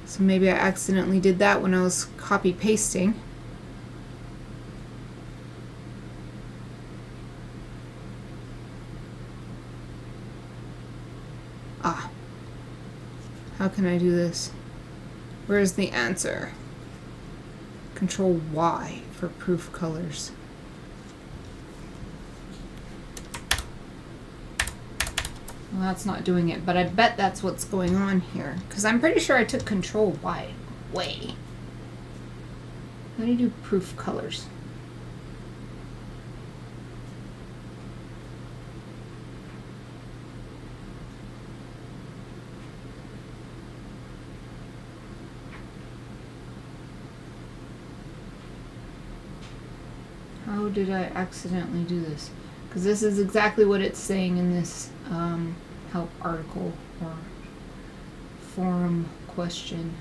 [SPEAKER 1] So maybe I accidentally did that when I was copy pasting. How can I do this? Where's the answer? Control Y for proof colors. Well, that's not doing it, but I bet that's what's going on here. Because I'm pretty sure I took Control Y away. How do you do proof colors? How did I accidentally do this? because this is exactly what it's saying in this help article or forum question.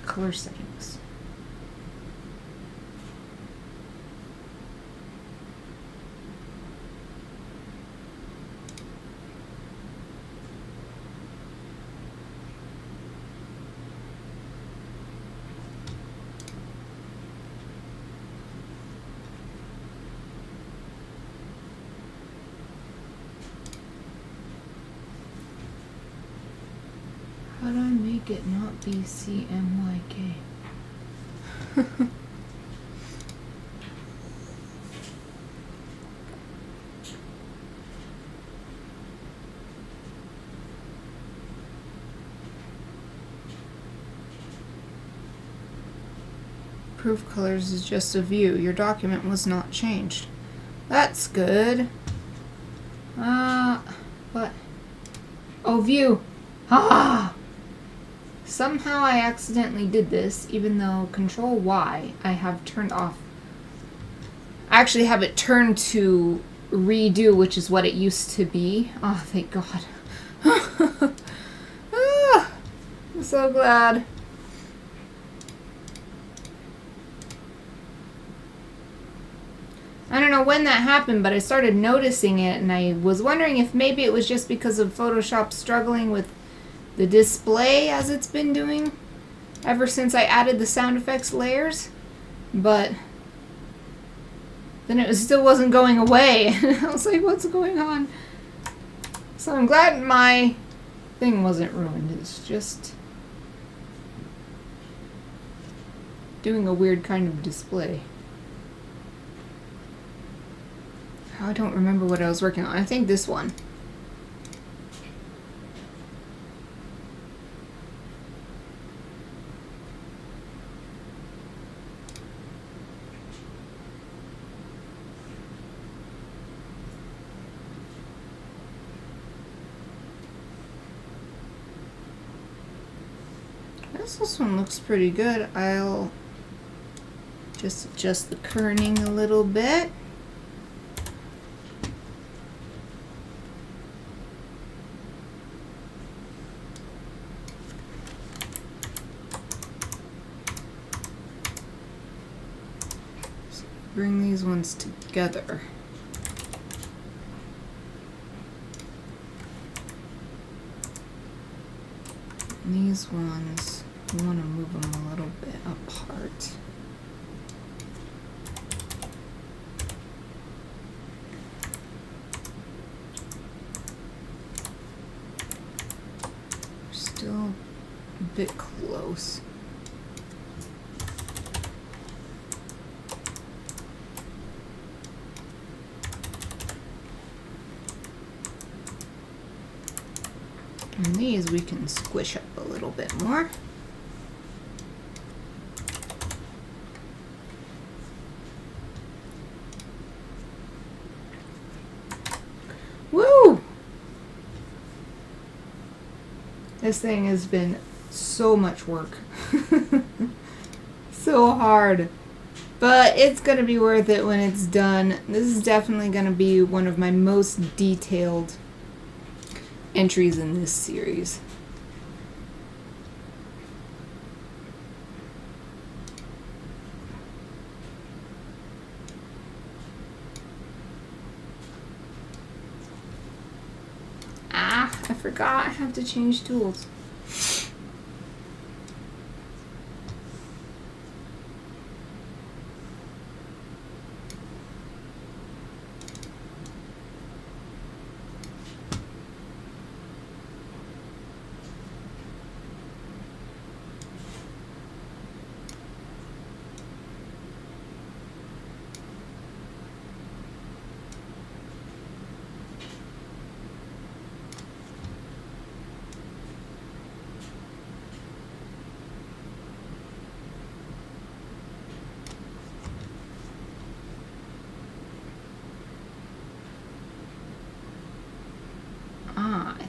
[SPEAKER 1] Color settings. How do I make it not BCMYK? Proof colors is just a view. Your document was not changed. That's good. What? Oh, view. Ah! Somehow I accidentally did this, even though Control Y I have turned off. I actually have it turned to redo, which is what it used to be. Oh, thank God. Ah, I'm so glad. I don't know when that happened, but I started noticing it, and I was wondering if maybe it was just because of Photoshop struggling with the display as it's been doing ever since I added the sound effects layers, but then it still wasn't going away. I was like, what's going on? So I'm glad my thing wasn't ruined. It's just doing a weird kind of display. I don't remember what I was working on. I think this one. This one looks pretty good. I'll just adjust the kerning a little bit. So bring these ones together. And these ones, we want to move them a little bit apart. We're still a bit close. And these we can squish up a little bit more. Woo! This thing has been so much work. So hard. But it's going to be worth it when it's done. This is definitely going to be one of my most detailed entries in this series. I forgot I have to change tools.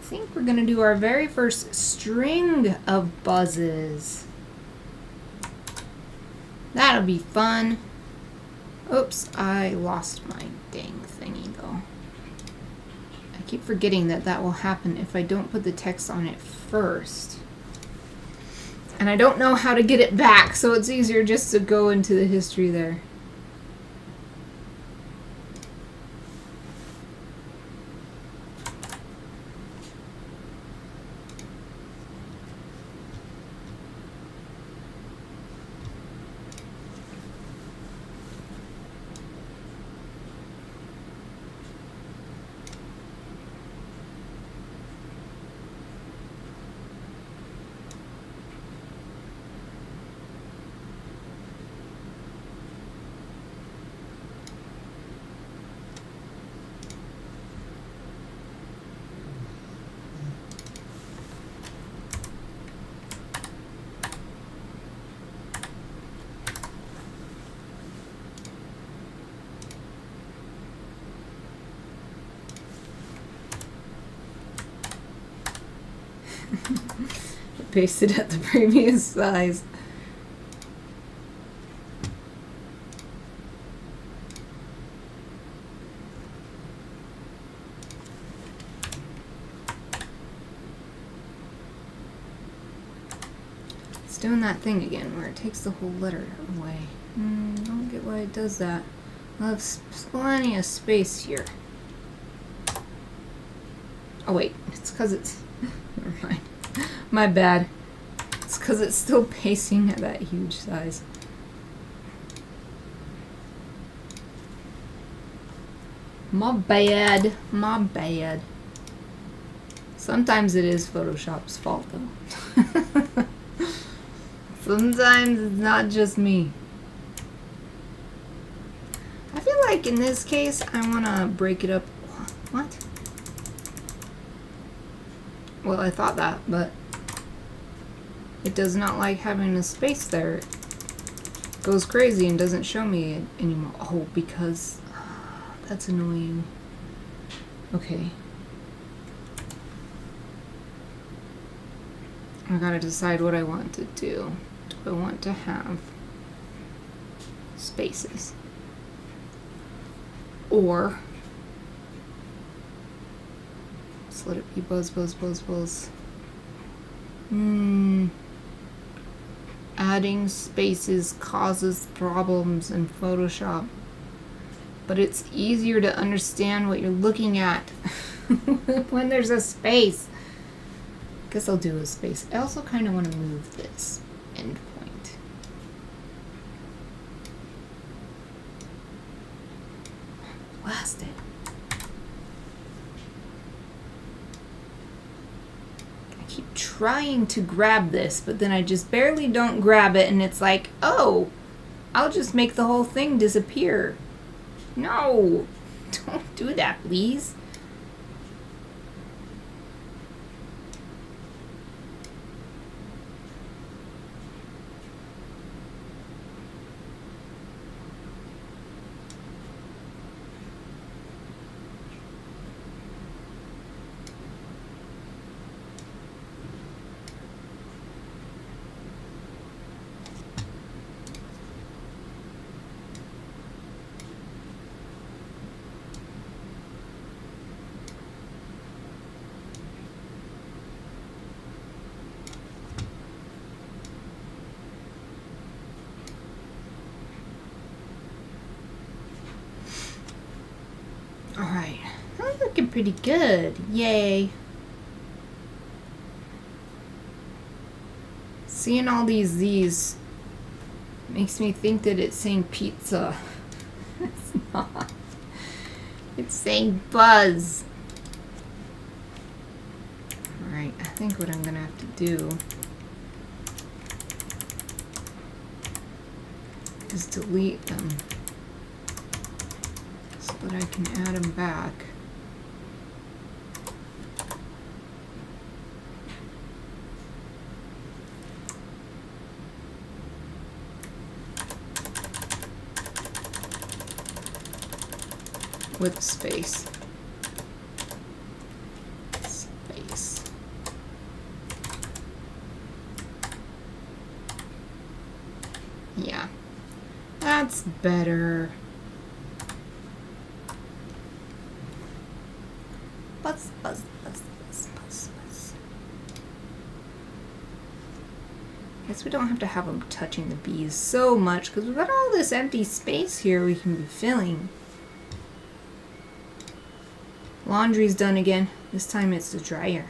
[SPEAKER 1] think we're going to do our very first string of buzzes. That'll be fun. Oops, I lost my dang thingy though. I keep forgetting that that will happen if I don't put the text on it first. And I don't know how to get it back, so it's easier just to go into the history there. Pasted at the previous size. It's doing that thing again where it takes the whole letter away. Don't get why it does that. I'll have plenty of space here. Oh wait, it's because it's... Never mind. My bad. It's because it's still pacing at that huge size. My bad. My bad. Sometimes it is Photoshop's fault though. Sometimes it's not just me. I feel like in this case I want to break it up. What? Well, I thought that, but it does not like having a space there. It goes crazy and doesn't show me it anymore. Oh, because that's annoying. Okay. I gotta decide what I want to do. Do I want to have spaces? Or just let it be buzz, buzz, buzz, buzz. Adding spaces causes problems in Photoshop, but it's easier to understand what you're looking at when there's a space. Guess I'll do a space. I also kind of want to move this end point. Blast it. Keep trying to grab this, but then I just barely don't grab it, and it's like, oh, I'll just make the whole thing disappear. No, don't do that, please. Alright, that's looking pretty good. Yay. Seeing all these Z's makes me think that it's saying pizza. It's not. It's saying buzz. Alright, I think what I'm gonna have to do is delete them so that I can add them back. With space. Space. That's better. Buzz, buzz, buzz, buzz, buzz, buzz. Guess we don't have to have them touching the bees so much because we've got all this empty space here we can be filling. Laundry's done again. This time it's the dryer.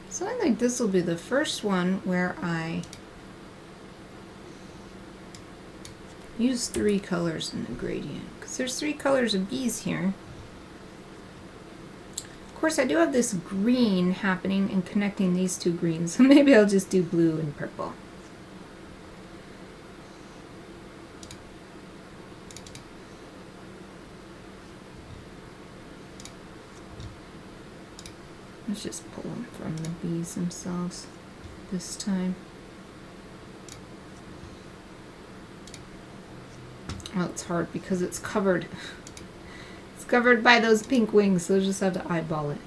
[SPEAKER 1] So I think this will be the first one where I use 3 colors in the gradient, because there's 3 colors of bees here. Of course, I do have this green happening and connecting these 2 greens, so maybe I'll just do blue and purple. Let's just pull them from the bees themselves this time. Well, it's hard because it's covered. It's covered by those pink wings, so we'll just have to eyeball it.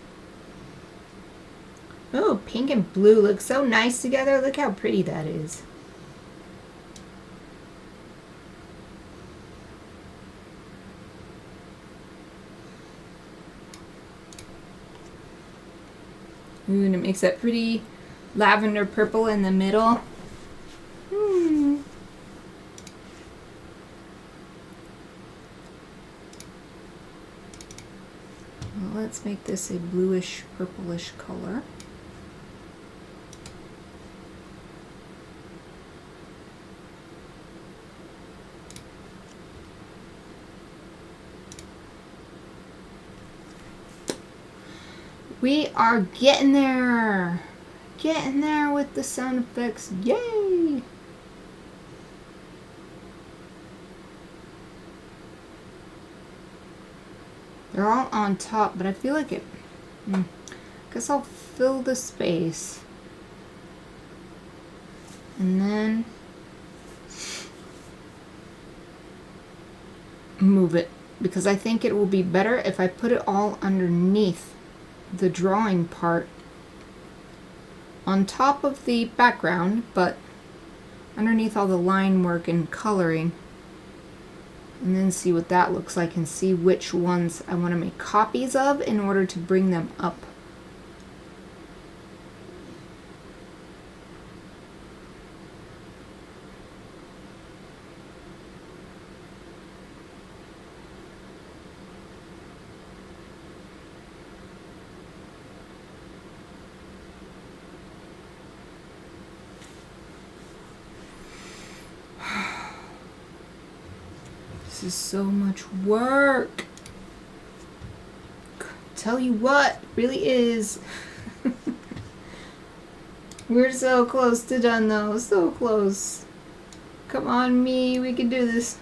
[SPEAKER 1] Oh, pink and blue look so nice together. Look how pretty that is. Ooh, and it makes that pretty lavender purple in the middle. Well, let's make this a bluish purplish color. We are getting there! Getting there with the sound effects. Yay! They're all on top, but I feel like it... guess I'll fill the space. And then... move it. Because I think it will be better if I put it all underneath the drawing part, on top of the background, but underneath all the line work and coloring, and then see what that looks like and see which ones I want to make copies of in order to bring them up. This is so much work. Tell you what, it really is. We're so close to done though, so close. Come on, me. We can do this.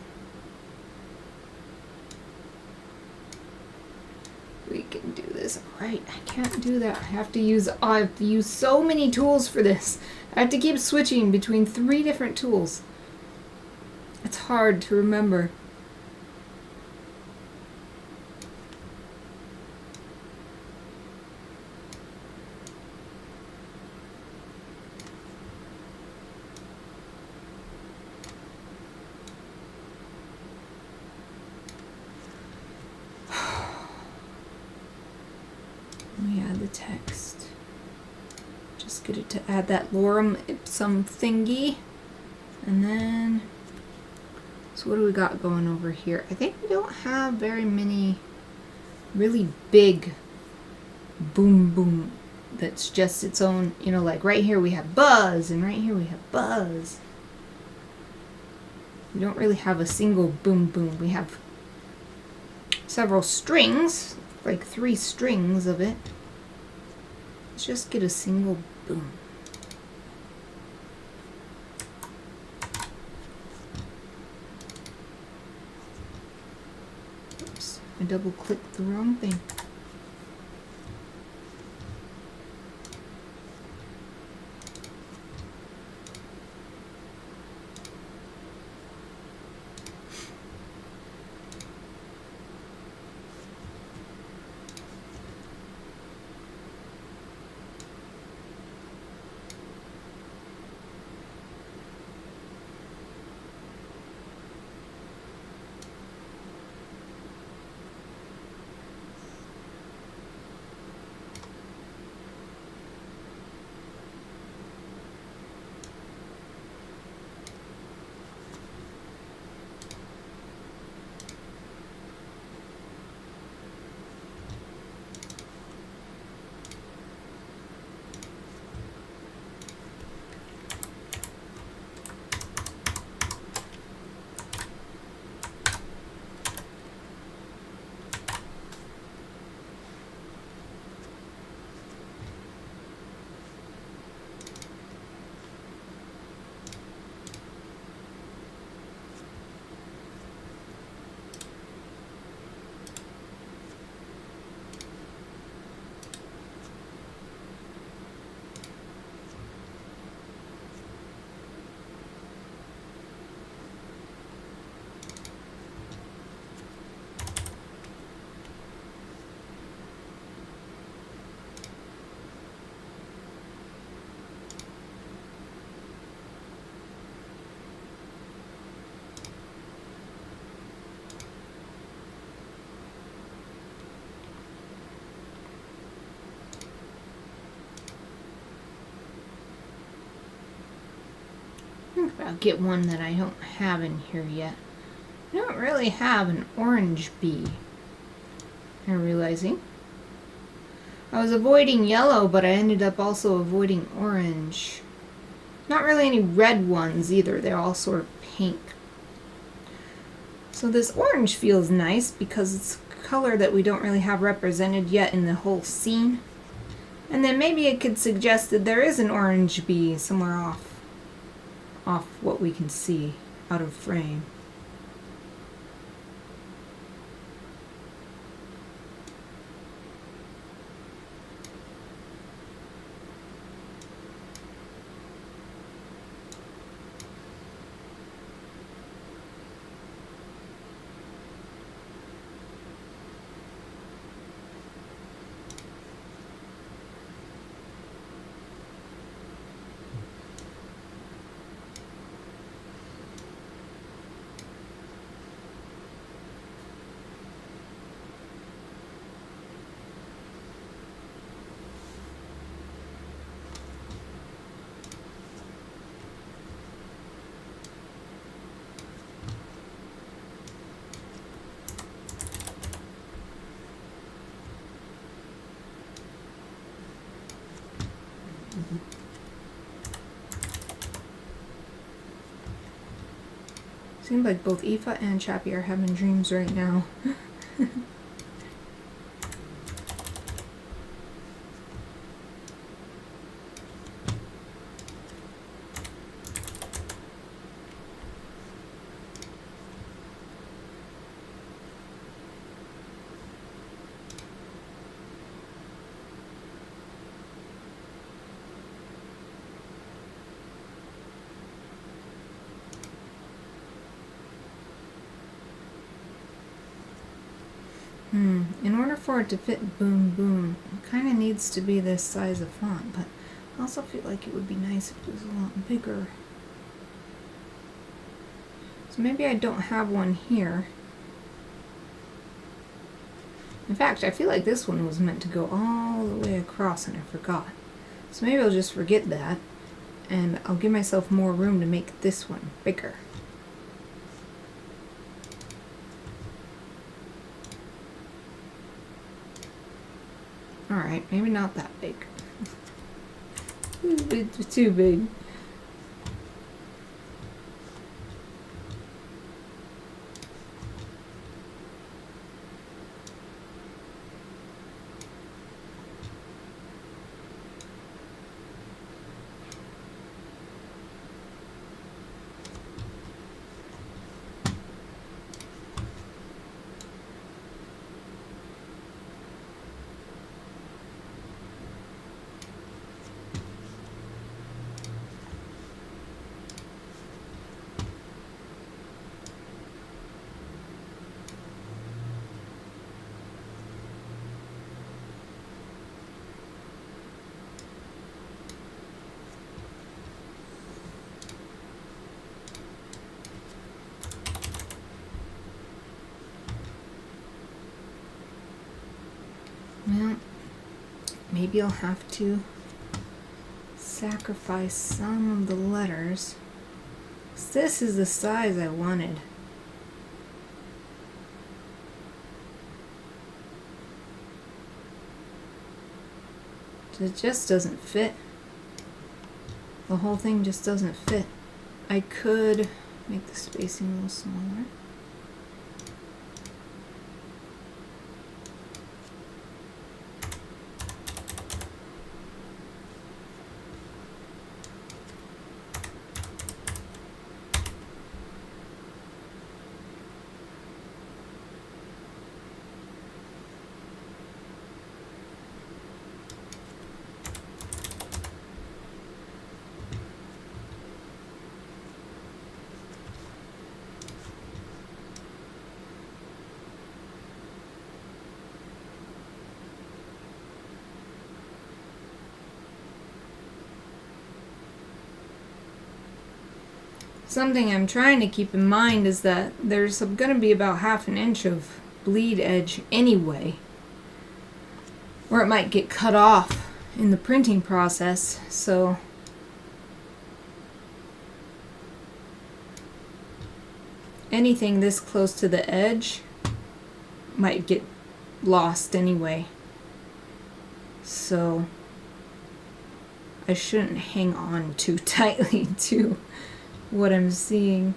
[SPEAKER 1] We can do this. Right, I can't do that. I have to use so many tools for this. I have to keep switching between 3 different tools. It's hard to remember. We add the text. Just get it to add that lorem ipsum thingy. And then, so what do we got going over here? I think we don't have very many really big boom boom that's just its own, you know, like right here we have buzz and right here we have buzz. We don't really have a single boom boom. We have several strings, like 3 strings of it. Let's just get a single boom. Oops, I double clicked the wrong thing. I'll get one that I don't have in here yet. I don't really have an orange bee. I'm realizing. I was avoiding yellow, but I ended up also avoiding orange. Not really any red ones either. They're all sort of pink. So this orange feels nice because it's a color that we don't really have represented yet in the whole scene. And then maybe it could suggest that there is an orange bee somewhere off what we can see out of frame. Seems like both Aoife and Chappie are having dreams right now. In order for it to fit boom boom, it kind of needs to be this size of font, but I also feel like it would be nice if it was a lot bigger. So maybe I don't have one here. In fact, I feel like this one was meant to go all the way across and I forgot. So maybe I'll just forget that and I'll give myself more room to make this one bigger. Alright, maybe not that big. It's too big. Well, maybe I'll have to sacrifice some of the letters. This is the size I wanted. It just doesn't fit. The whole thing just doesn't fit. I could make the spacing a little smaller. Something I'm trying to keep in mind is that there's going to be about 1/2 inch of bleed edge anyway, or it might get cut off in the printing process, so anything this close to the edge might get lost anyway, so I shouldn't hang on too tightly to what I'm seeing.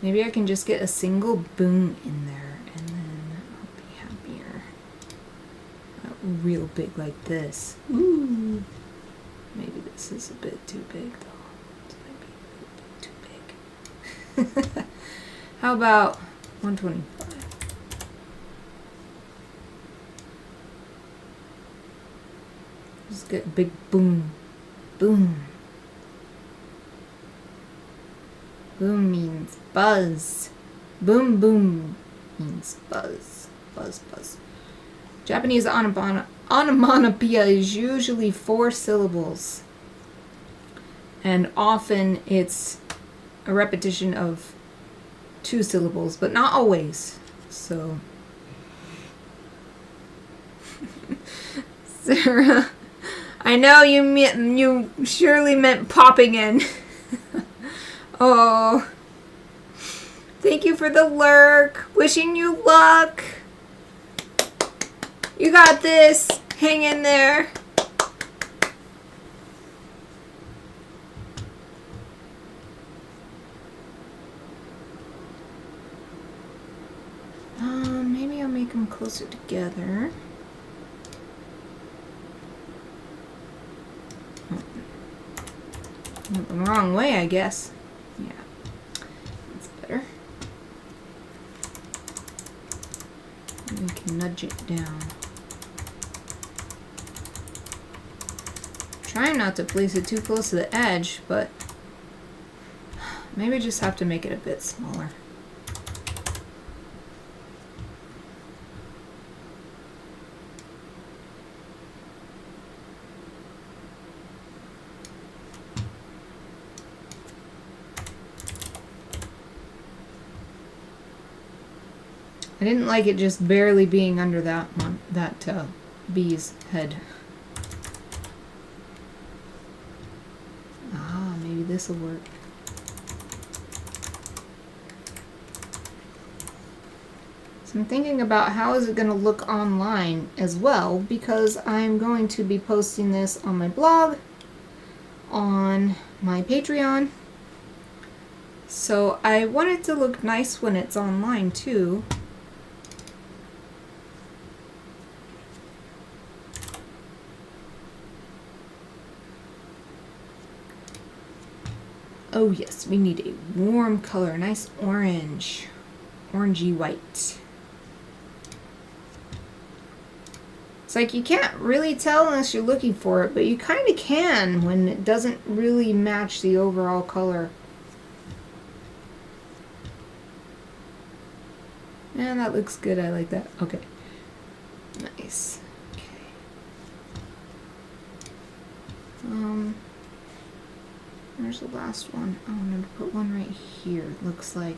[SPEAKER 1] Maybe I can just get a single boom in there and then I'll be happier. Not real big like this. Ooh. Maybe this is a bit too big though. This might be a bit too big. How about 125? Just get a big boom. Boom. Boom means buzz. Boom boom means buzz. Buzz buzz. Japanese onomatopoeia is usually 4 syllables. And often it's a repetition of 2 syllables, but not always. So Sarah, I know you surely meant popping in. Oh, thank you for the lurk. Wishing you luck. You got this. Hang in there. Maybe I'll make them closer together. Went the wrong way, I guess. Yeah, that's better. And we can nudge it down. Trying not to place it too close to the edge, but Maybe I just have to make it a bit smaller. I didn't like it just barely being under that one, that bee's head. Ah, maybe this will work. So I'm thinking about how is it going to look online as well, because I'm going to be posting this on my blog, on my Patreon. So I want it to look nice when it's online too. Oh yes, we need a warm color, nice orange, orangey white. It's like you can't really tell unless you're looking for it, but you kind of can when it doesn't really match the overall color. Yeah, that looks good, I like that. Okay, nice. Okay. Where's the last one? Oh, I'm going to put one right here, it looks like.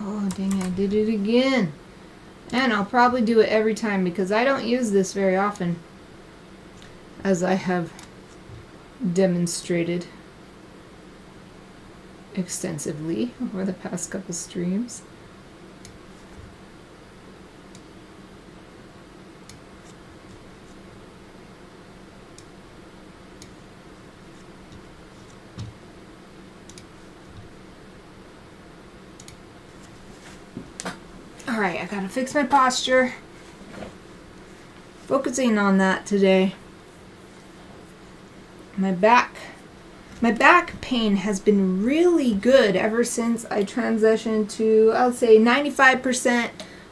[SPEAKER 1] Oh, dang, I did it again. And I'll probably do it every time because I don't use this very often, as I have demonstrated extensively over the past couple streams. Alright, I gotta fix my posture. Focusing on that today. My back pain has been really good ever since I transitioned to, I'll say, 95%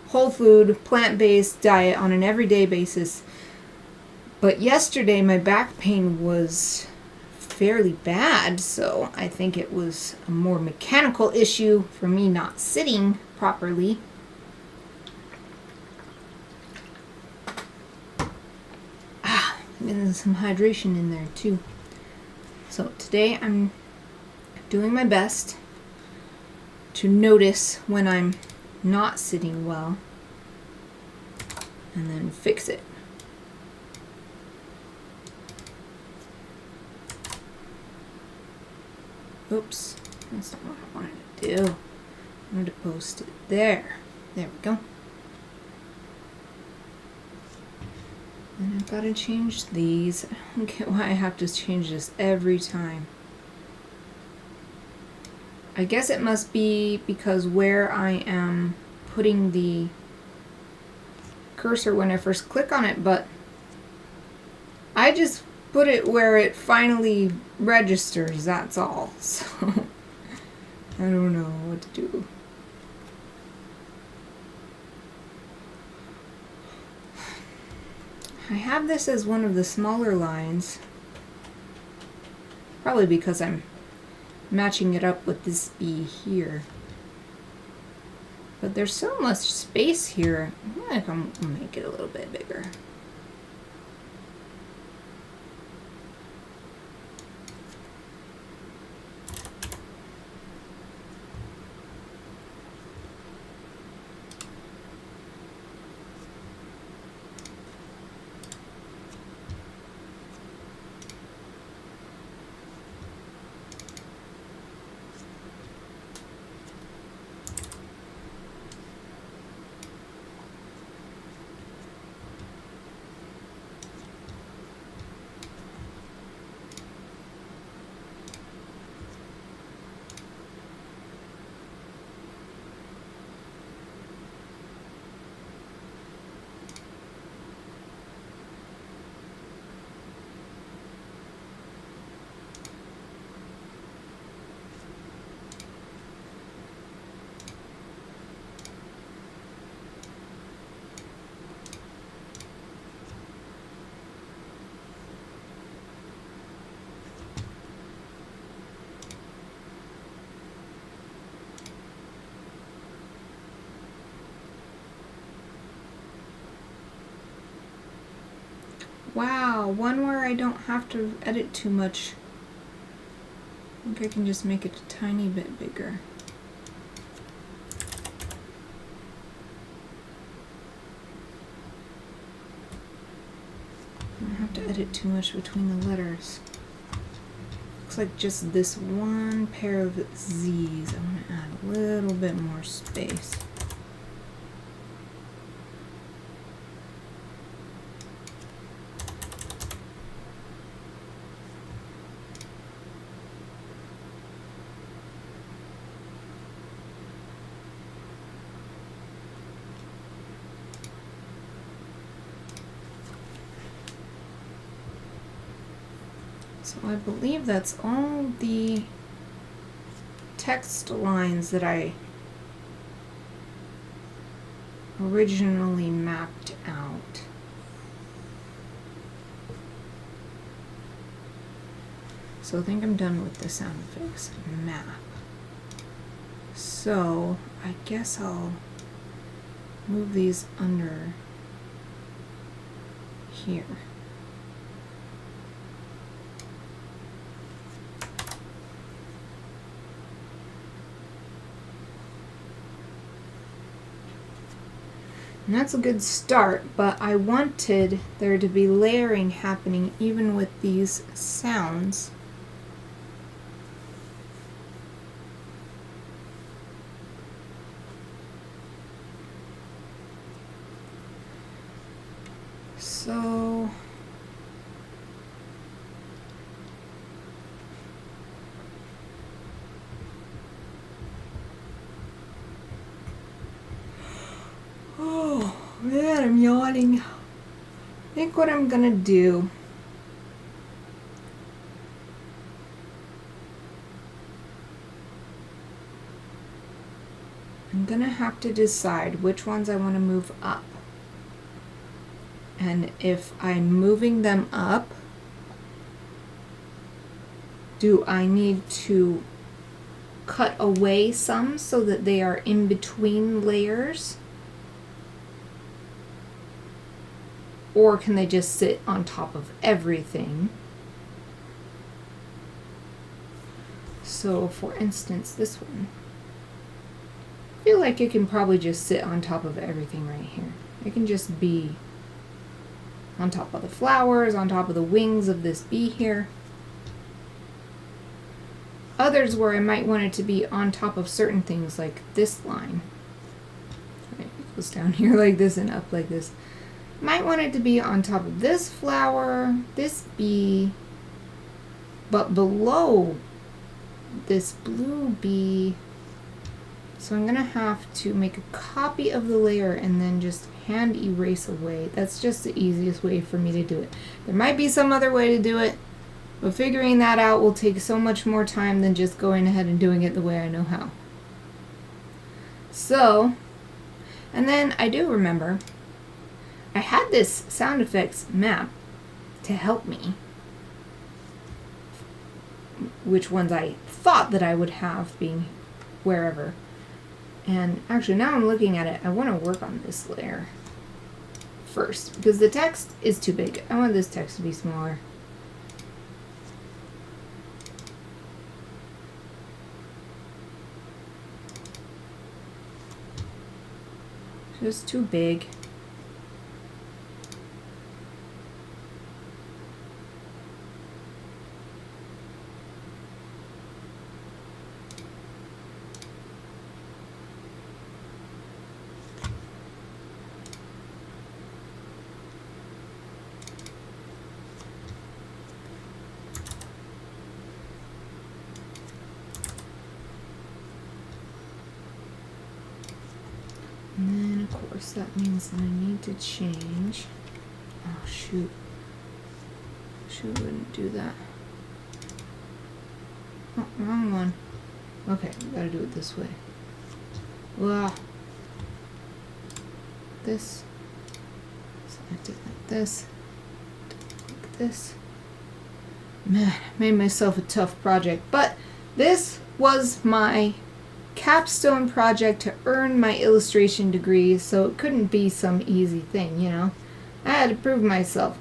[SPEAKER 1] whole food, plant-based diet on an everyday basis. But yesterday my back pain was fairly bad, so I think it was a more mechanical issue for me not sitting properly. And some hydration in there too. So today I'm doing my best to notice when I'm not sitting well and then fix it. Oops, that's not what I wanted to do. I wanted to post it there. There we go. And I've got to change these. I don't get why I have to change this every time. I guess it must be because where I am putting the cursor when I first click on it, but I just put it where it finally registers, that's all. So I don't know what to do. I have this as one of the smaller lines, probably because I'm matching it up with this bee here. But there's so much space here, I think I'm gonna make it a little bit bigger. Wow, one where I don't have to edit too much. I think I can just make it a tiny bit bigger. I don't have to edit too much between the letters. Looks like just this one pair of Z's. I want to add a little bit more space. So I believe that's all the text lines that I originally mapped out. So I think I'm done with the sound effects map. So I guess I'll move these under here. And that's a good start, but I wanted there to be layering happening even with these sounds. So oh man, I'm yawning. I think what I'm gonna do I'm gonna have to decide which ones I want to move up. And if I'm moving them up, do I need to cut away some so that they are in between layers? Or can they just sit on top of everything? So for instance, this one. I feel like it can probably just sit on top of everything right here. It can just be on top of the flowers, on top of the wings of this bee here. Others where I might want it to be on top of certain things, like this line. Right, it goes down here like this and up like this. Might want it to be on top of this flower, this bee, but below this blue bee. So I'm gonna have to make a copy of the layer and then just hand erase away. That's just the easiest way for me to do it. There might be some other way to do it, but figuring that out will take so much more time than just going ahead and doing it the way I know how. So, and then I do remember I had this sound effects map to help me, which ones I thought that I would have being wherever. And actually now I'm looking at it, I want to work on this layer first because the text is too big. I want this text to be smaller. Just too big. And then, of course, that means that I need to change. Oh, shoot. Shoot, wouldn't do that. Oh, wrong one. Okay, we gotta do it this way. Wow. This. Select it like this. Like this. Man, I made myself a tough project. But this was my capstone project to earn my illustration degree, so it couldn't be some easy thing, you know. I had to prove myself.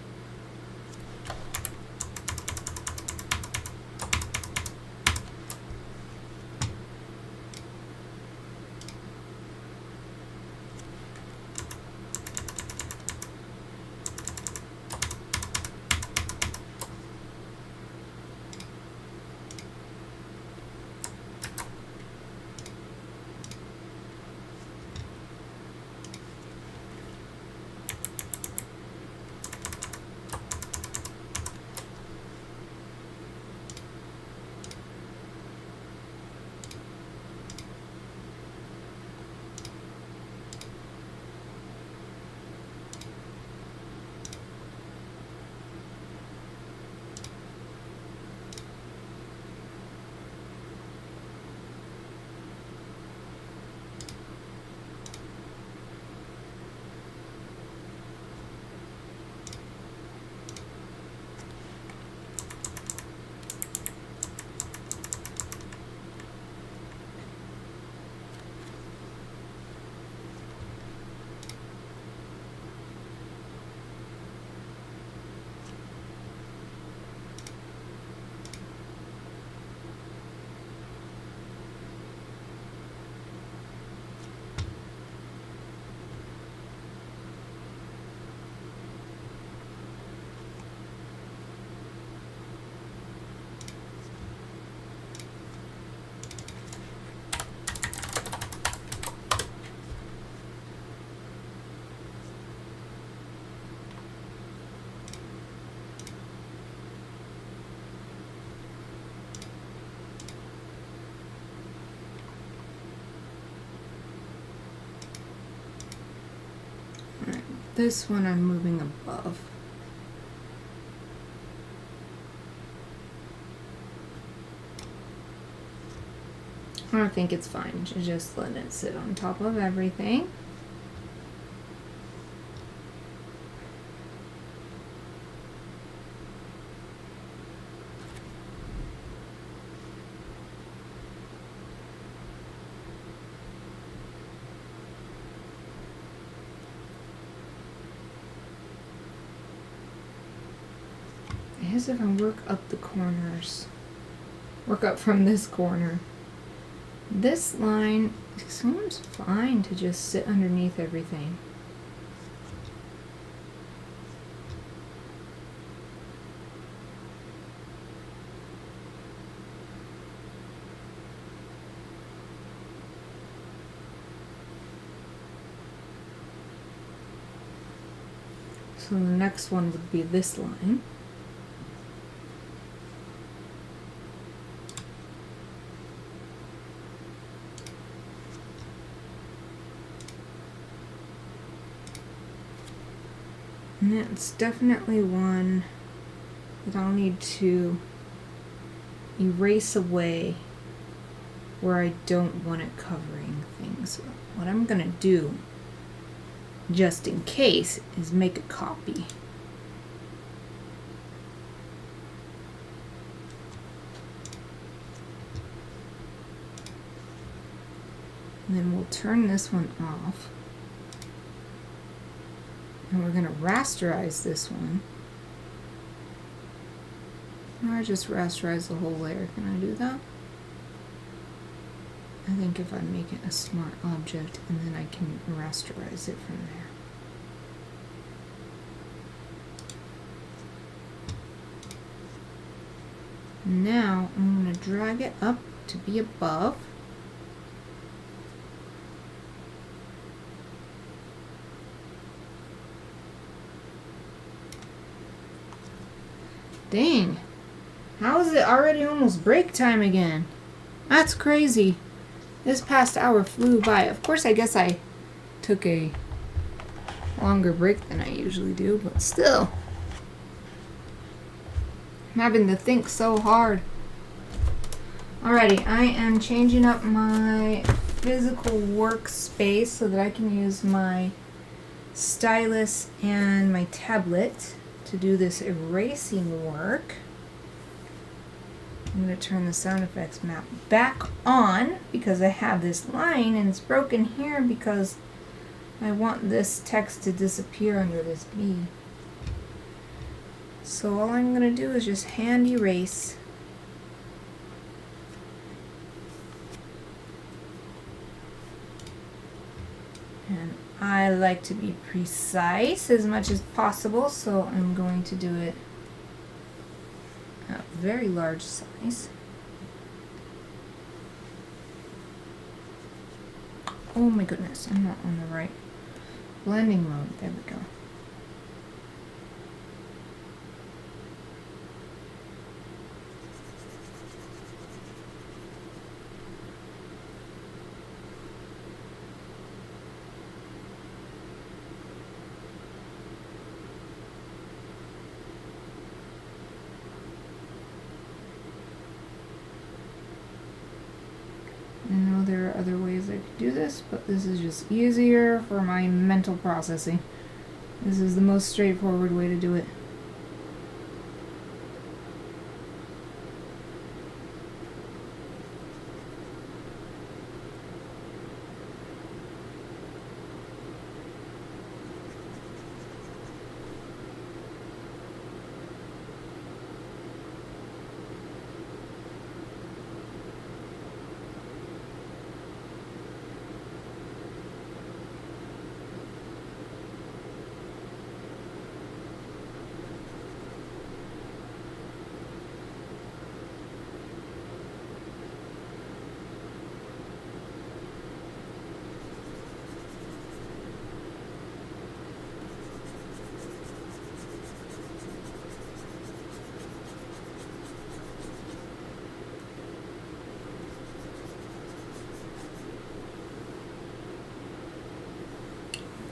[SPEAKER 1] This one I'm moving above. I think it's fine to just let it sit on top of everything. As if I work up the corners, work up from this corner. This line seems fine to just sit underneath everything. So the next one would be this line. And it's definitely one that I'll need to erase away where I don't want it covering things. What I'm going to do, just in case, is make a copy. And then we'll turn this one off. And we're going to rasterize this one. Or just rasterize the whole layer. Can I do that? I think if I make it a smart object, and then I can rasterize it from there. Now I'm going to drag it up to be above. Dang, how is it already almost break time again? That's crazy. This past hour flew by. Of course, I guess I took a longer break than I usually do, but still. I'm having to think so hard. Alrighty, I am changing up my physical workspace so that I can use my stylus and my tablet to do this erasing work. I'm going to turn the sound effects map back on because I have this line and it's broken here because I want this text to disappear under this B. So all I'm going to do is just hand erase. And I like to be precise as much as possible, so I'm going to do it at a very large size. Oh my goodness, I'm not on the right blending mode. There we go. I know there are other ways I could do this, but this is just easier for my mental processing. This is the most straightforward way to do it.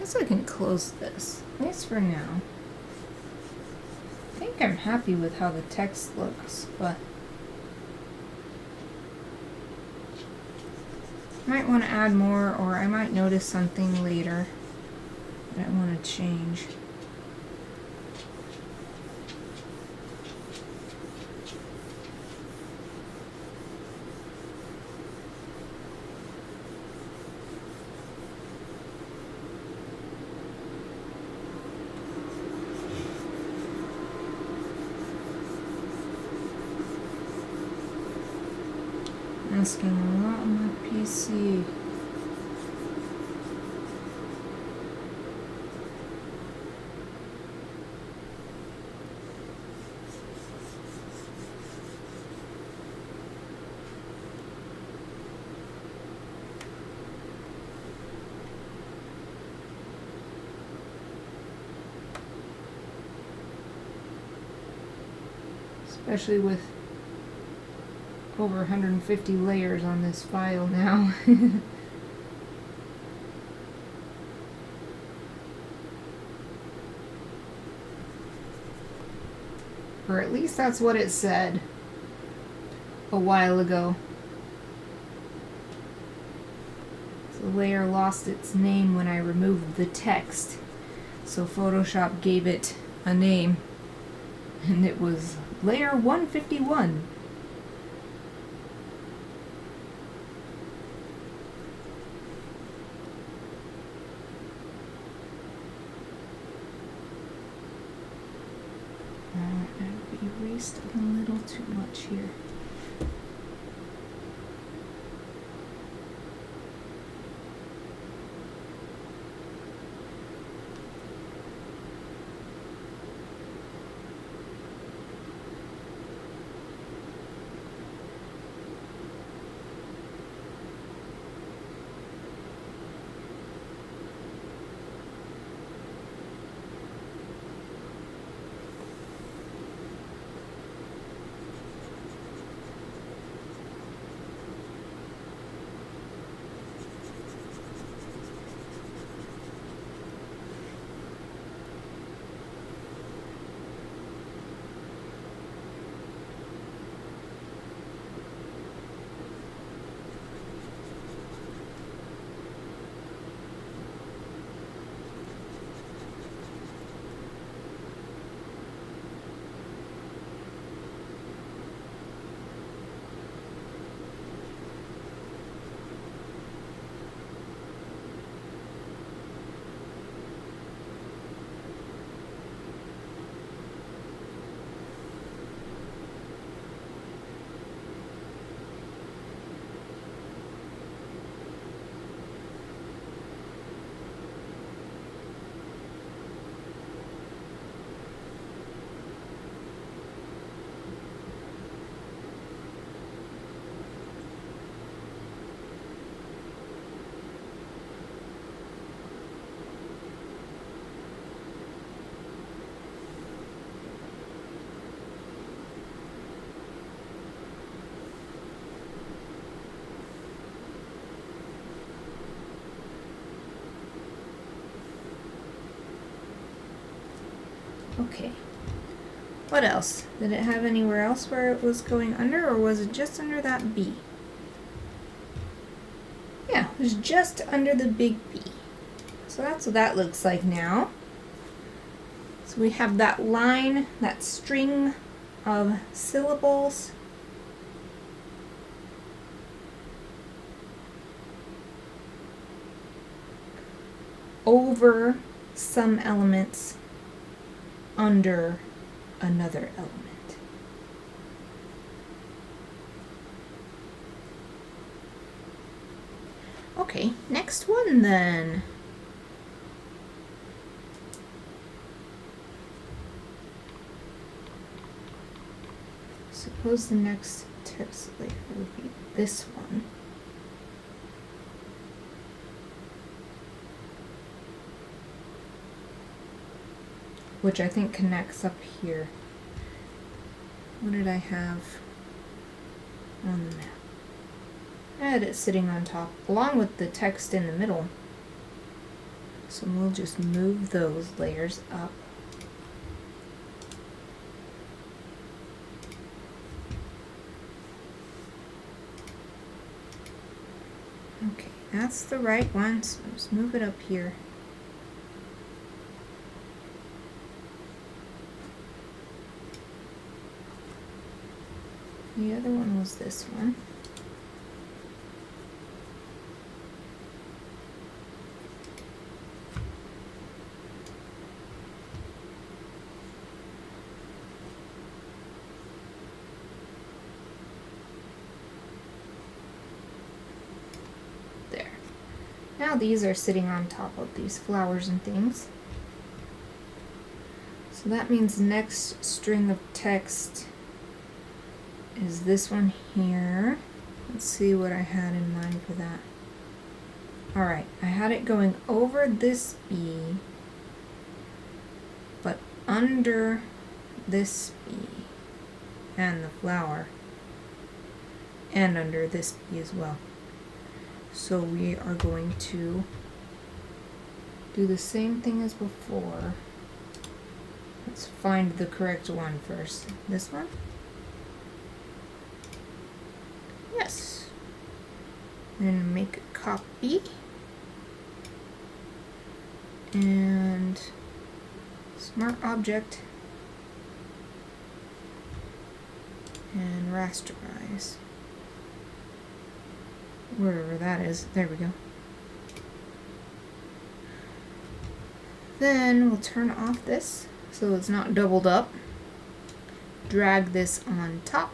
[SPEAKER 1] guess I can close this, at least for now. I think I'm happy with how the text looks, but I might want to add more, or I might notice something later that I want to change. Asking a lot on my PC. Especially with over 150 layers on this file now. Or at least that's what it said a while ago. The layer lost its name when I removed the text, so Photoshop gave it a name, and it was layer 151. I've erased a little too much here. Okay. What else? Did it have anywhere else where it was going under, or was it just under that B? Yeah, it was just under the big B. So that's what that looks like now. So we have that line, that string of syllables. Over some elements under another element. Okay, next one then. Suppose the next text layer would be this one. Which I think connects up here. What did I have on the map? I had it sitting on top, along with the text in the middle. So we'll just move those layers up. Okay, that's the right one, so just move it up here. The other one was this one. There. Now these are sitting on top of these flowers and things. So that means next string of text is this one here. Let's see what I had in mind for that. Alright, I had it going over this B, but under this B and the flower, and under this B as well. So we are going to do the same thing as before. Let's find the correct one first. This one? Yes. Then make a copy. And smart object. And rasterize. Wherever that is. There we go. Then we'll turn off this so it's not doubled up. Drag this on top.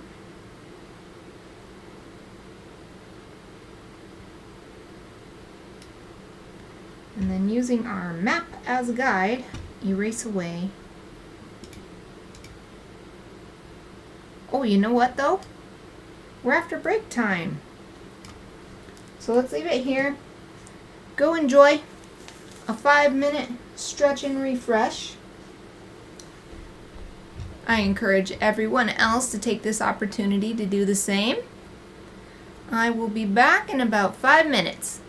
[SPEAKER 1] And then using our map as a guide, erase away. Oh, you know what though? We're after break time. So let's leave it here. Go enjoy a 5-minute stretch and refresh. I encourage everyone else to take this opportunity to do the same. I will be back in about 5 minutes.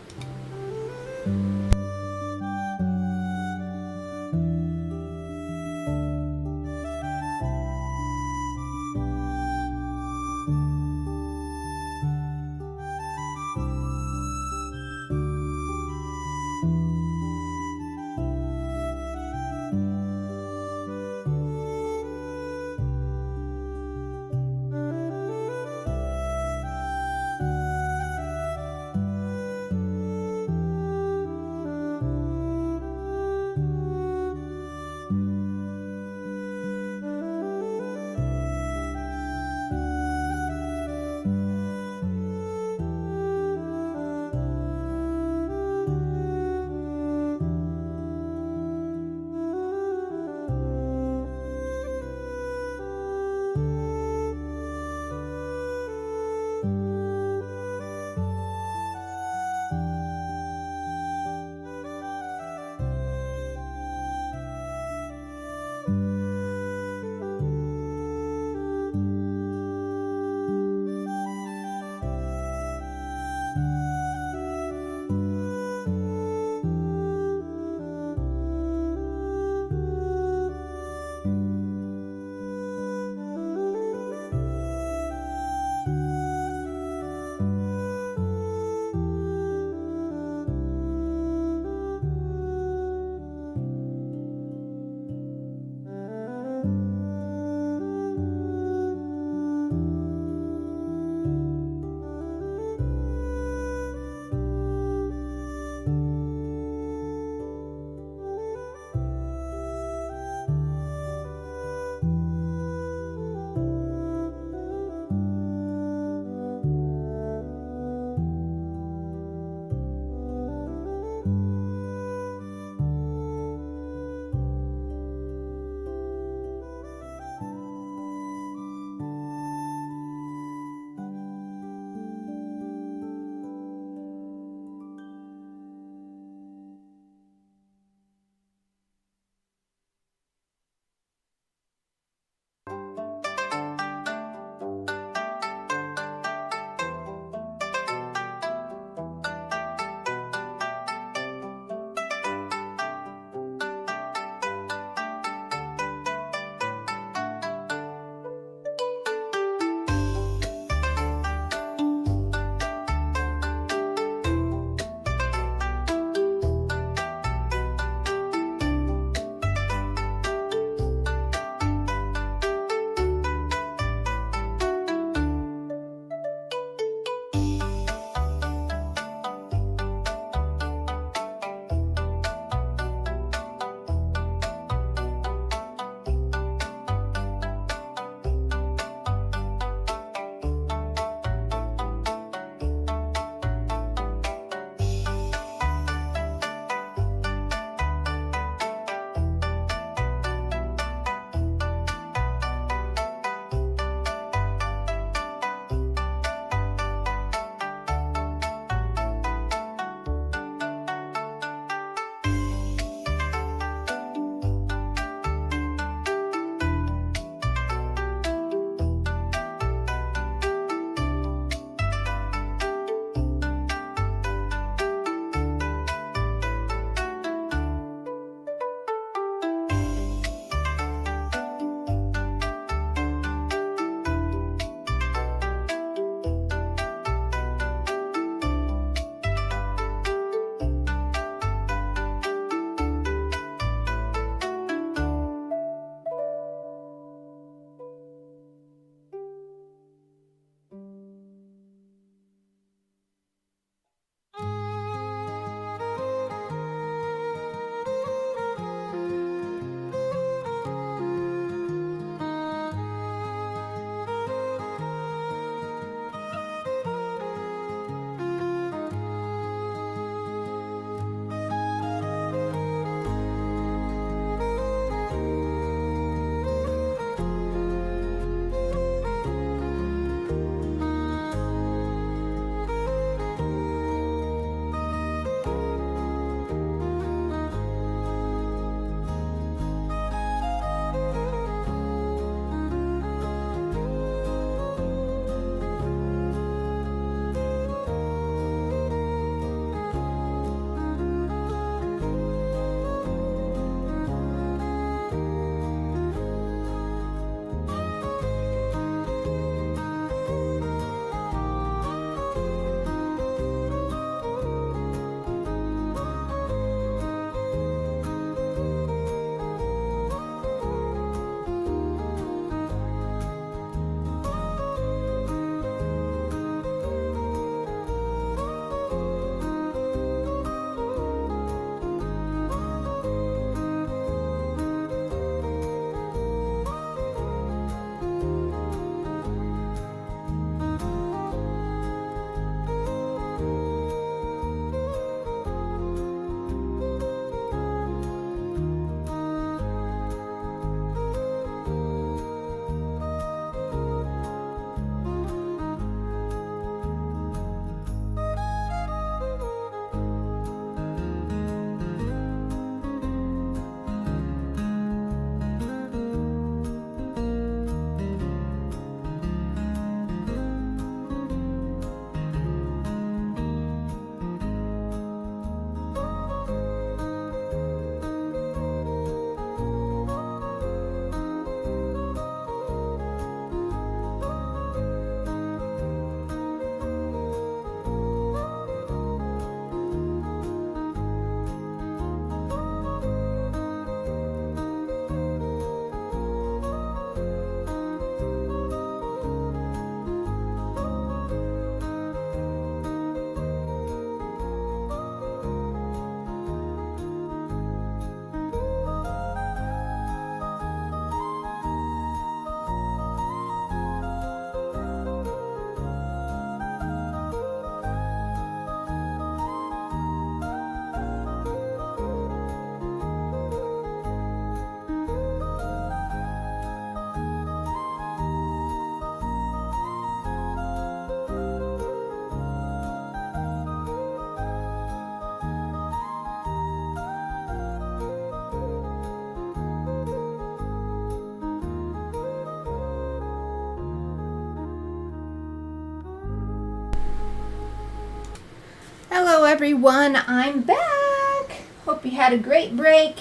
[SPEAKER 1] Hello everyone, I'm back. Hope you had a great break.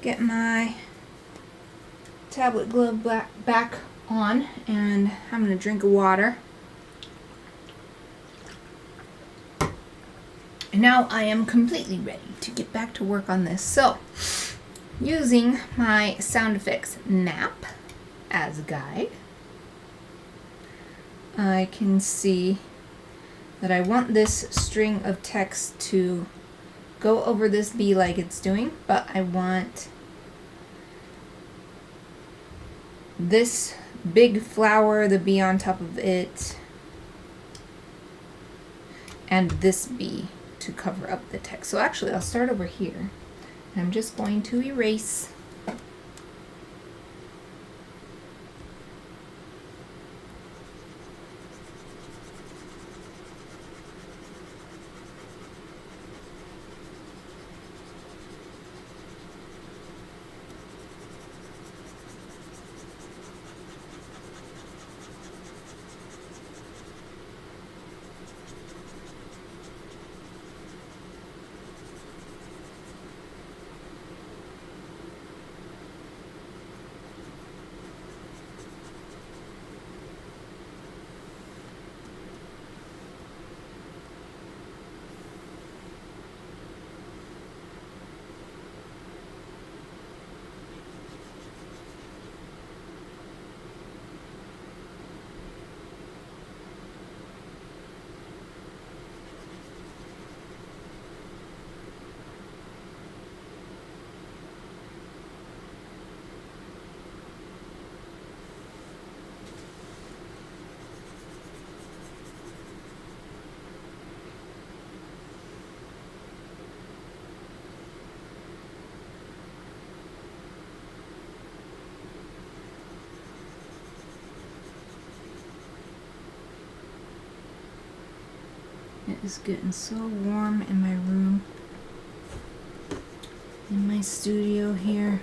[SPEAKER 1] Get my tablet glove back on and I'm going to drink of water. And now I am completely ready to get back to work on this. So, using my sound effects map as a guide, I can see that I want this string of text to go over this B like it's doing, but I want this big flower, the B on top of it, and this B to cover up the text. So actually I'll start over here. I'm just going to erase. It is getting so warm in my room, in my studio here.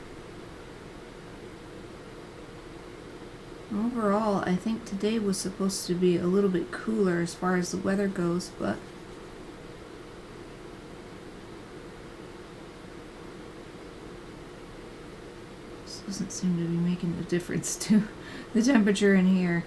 [SPEAKER 1] Overall, I think today was supposed to be a little bit cooler as far as the weather goes, but this doesn't seem to be making a difference to the temperature in here.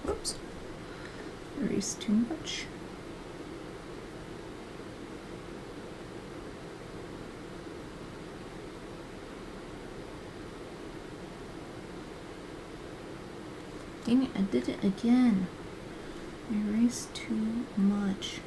[SPEAKER 1] Whoops, erase too much. Dang it, I did it again. Erase too much.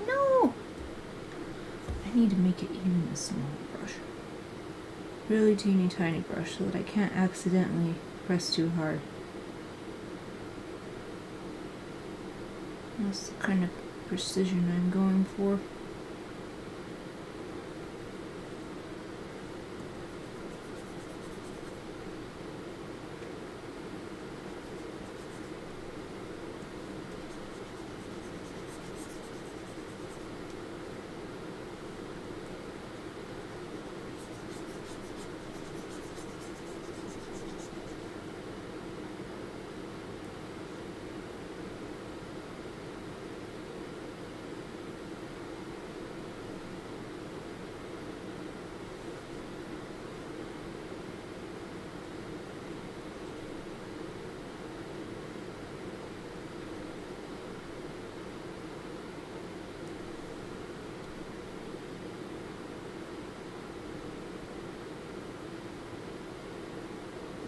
[SPEAKER 1] No! I need to make it even a small brush. Really teeny tiny brush so that I can't accidentally press too hard. That's the kind of precision I'm going for.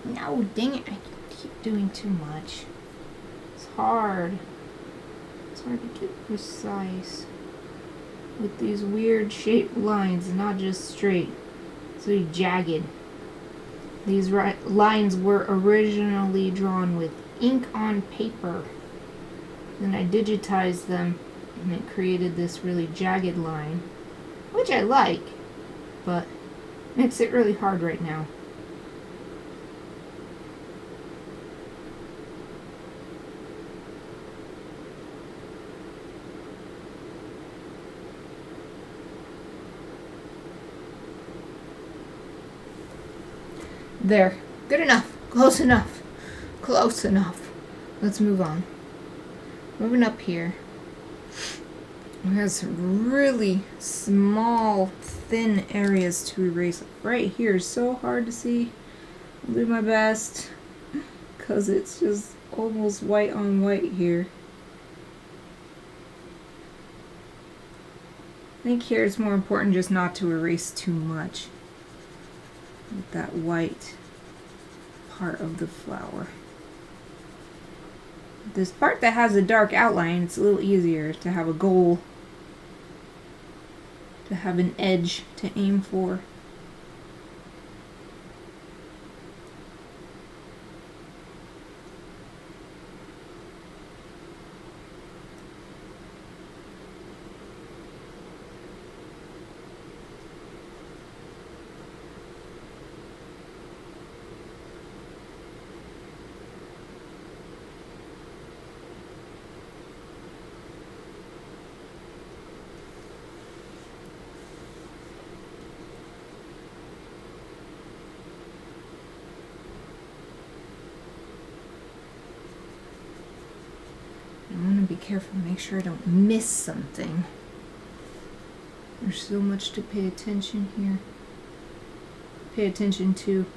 [SPEAKER 1] No, dang it, I keep doing too much. It's hard. It's hard to get precise with these weird shaped lines, not just straight. It's really jagged. These lines were originally drawn with ink on paper. Then I digitized them and it created this really jagged line, which I like, but makes it really hard right now. There. Good enough. Close enough. Close enough. Let's move on. Moving up here. It has really small, thin areas to erase. Right here is so hard to see. I'll do my best because it's just almost white on white here. I think here it's more important just not to erase too much with that white part of the flower. This part that has a dark outline, it's a little easier to have a goal, to have an edge to aim for. I want to be careful, make sure I don't miss something. There's so much to pay attention here. Pay attention to.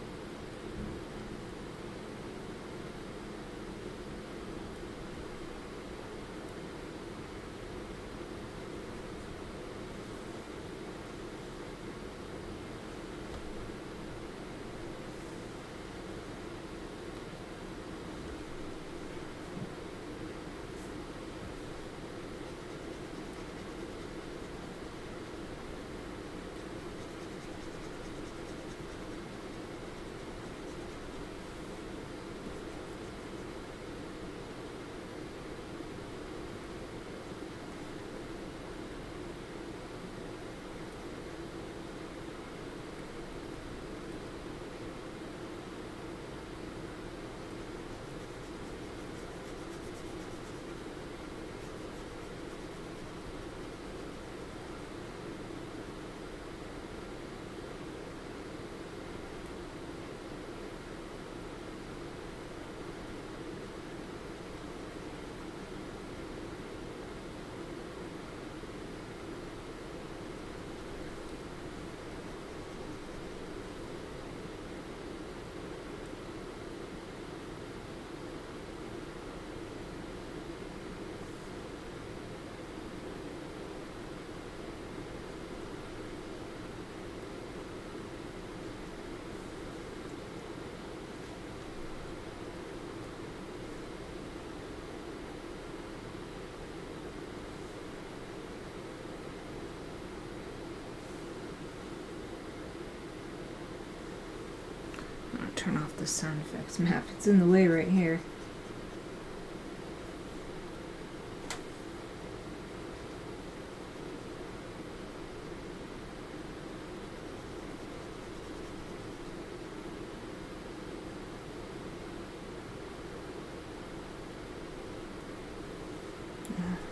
[SPEAKER 1] Turn off the sound effects map. It's in the way right here.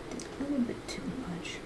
[SPEAKER 1] Did a little bit too much.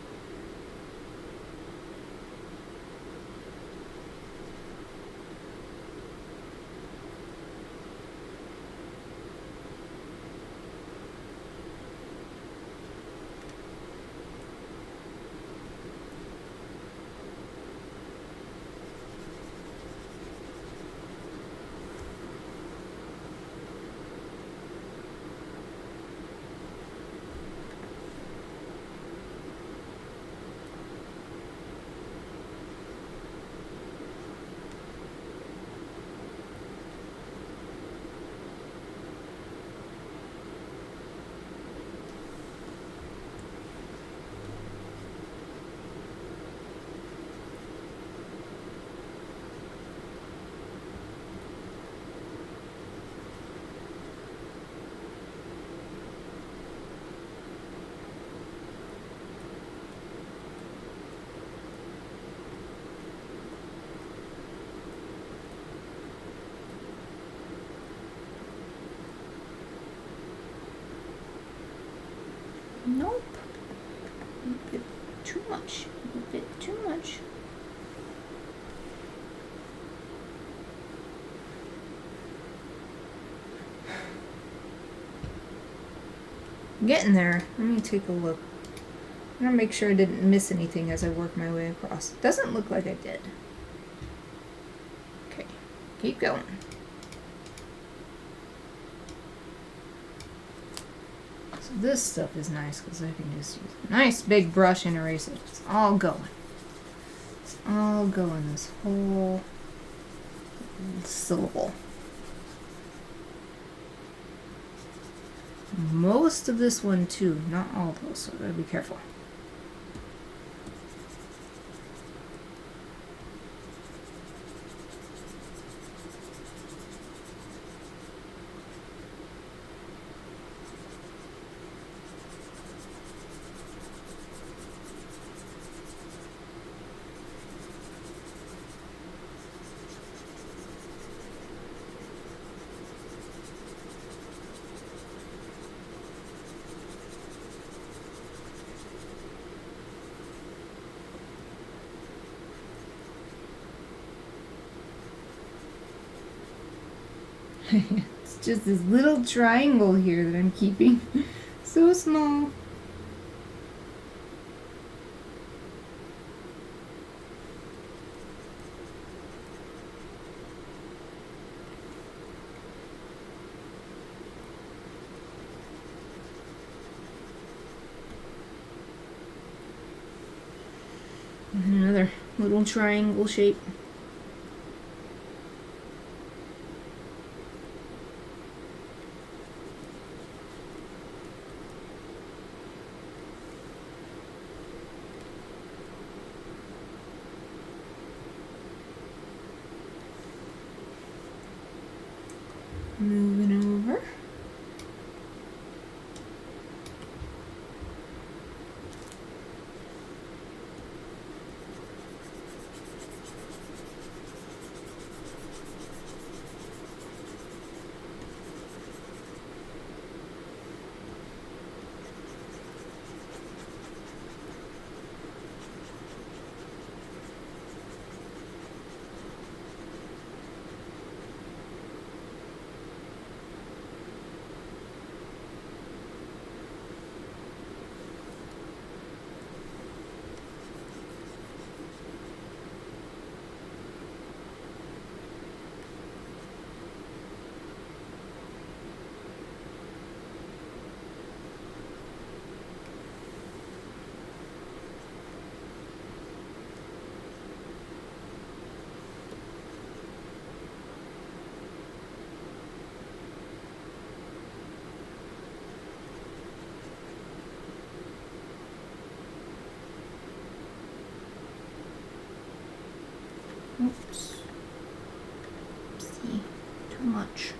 [SPEAKER 1] too much. A bit too much. I'm getting there. Let me take a look. I'm going to make sure I didn't miss anything as I work my way across. Doesn't look like I did. Okay, keep going. So this stuff is nice because I can just use a nice big brush and erase it. It's all going. It's all going, this whole syllable. Most of this one too, not all of those, so I gotta be careful. It's just this little triangle here that I'm keeping. So small. And another little triangle shape. Moving over. Oops. See, too much.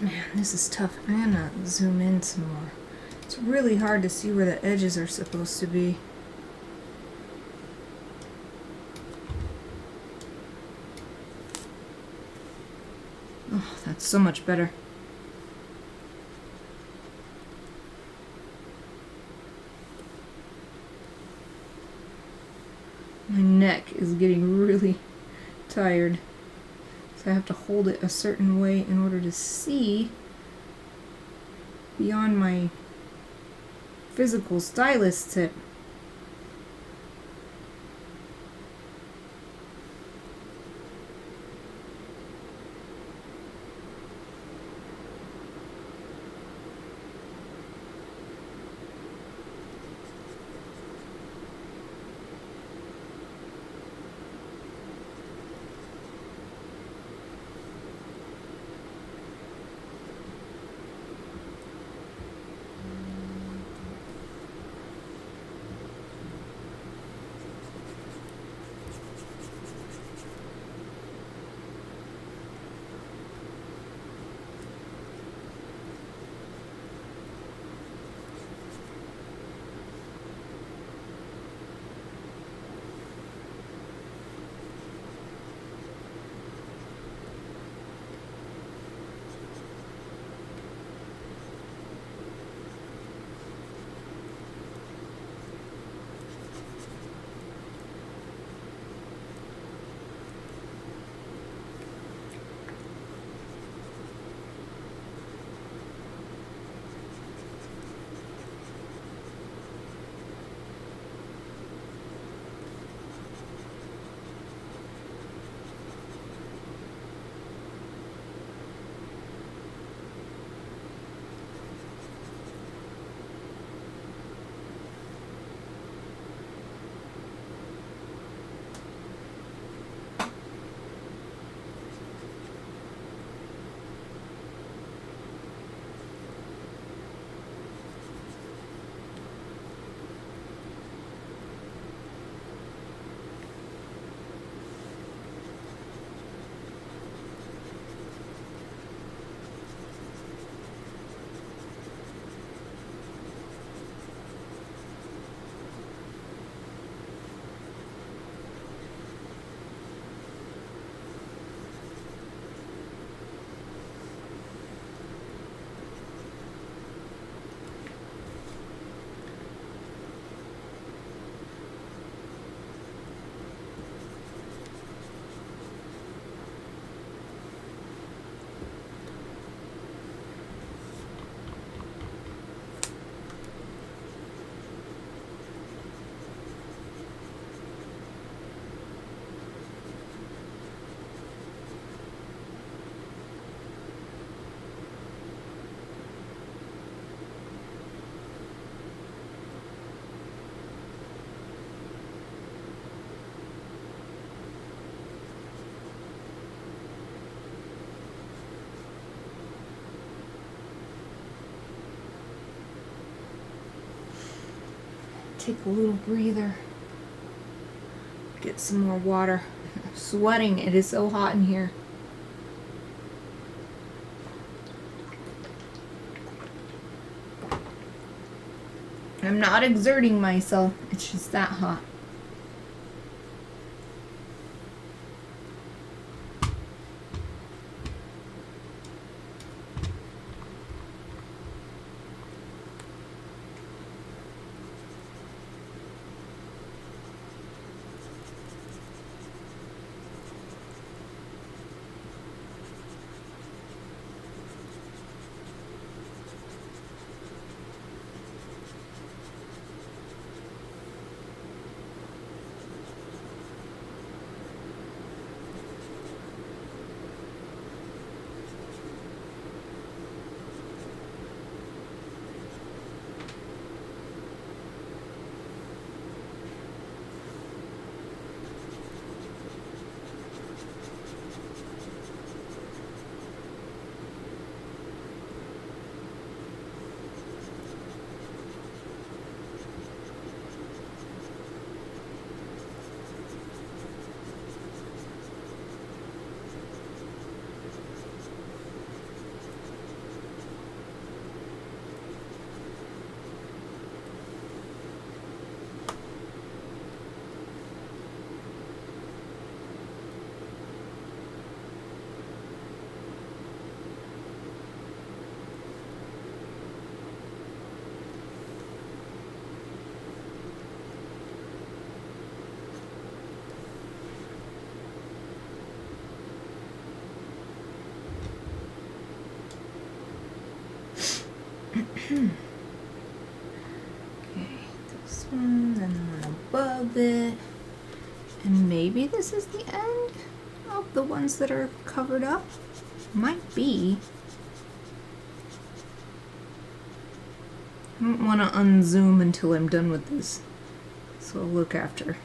[SPEAKER 2] Man, this is tough. I'm gonna zoom in some more. It's really hard to see where the edges are supposed to be. Oh, that's so much better. My neck is getting really tired, so I have to hold it a certain way in order to see beyond my physical stylus tip. Take a little breather. Get some more water. I'm sweating. It is so hot in here. I'm not exerting myself. It's just that hot. this one, then the one above it. And maybe this is the end of the ones that are covered up. Might be. I don't want to unzoom until I'm done with this. So I'll look after.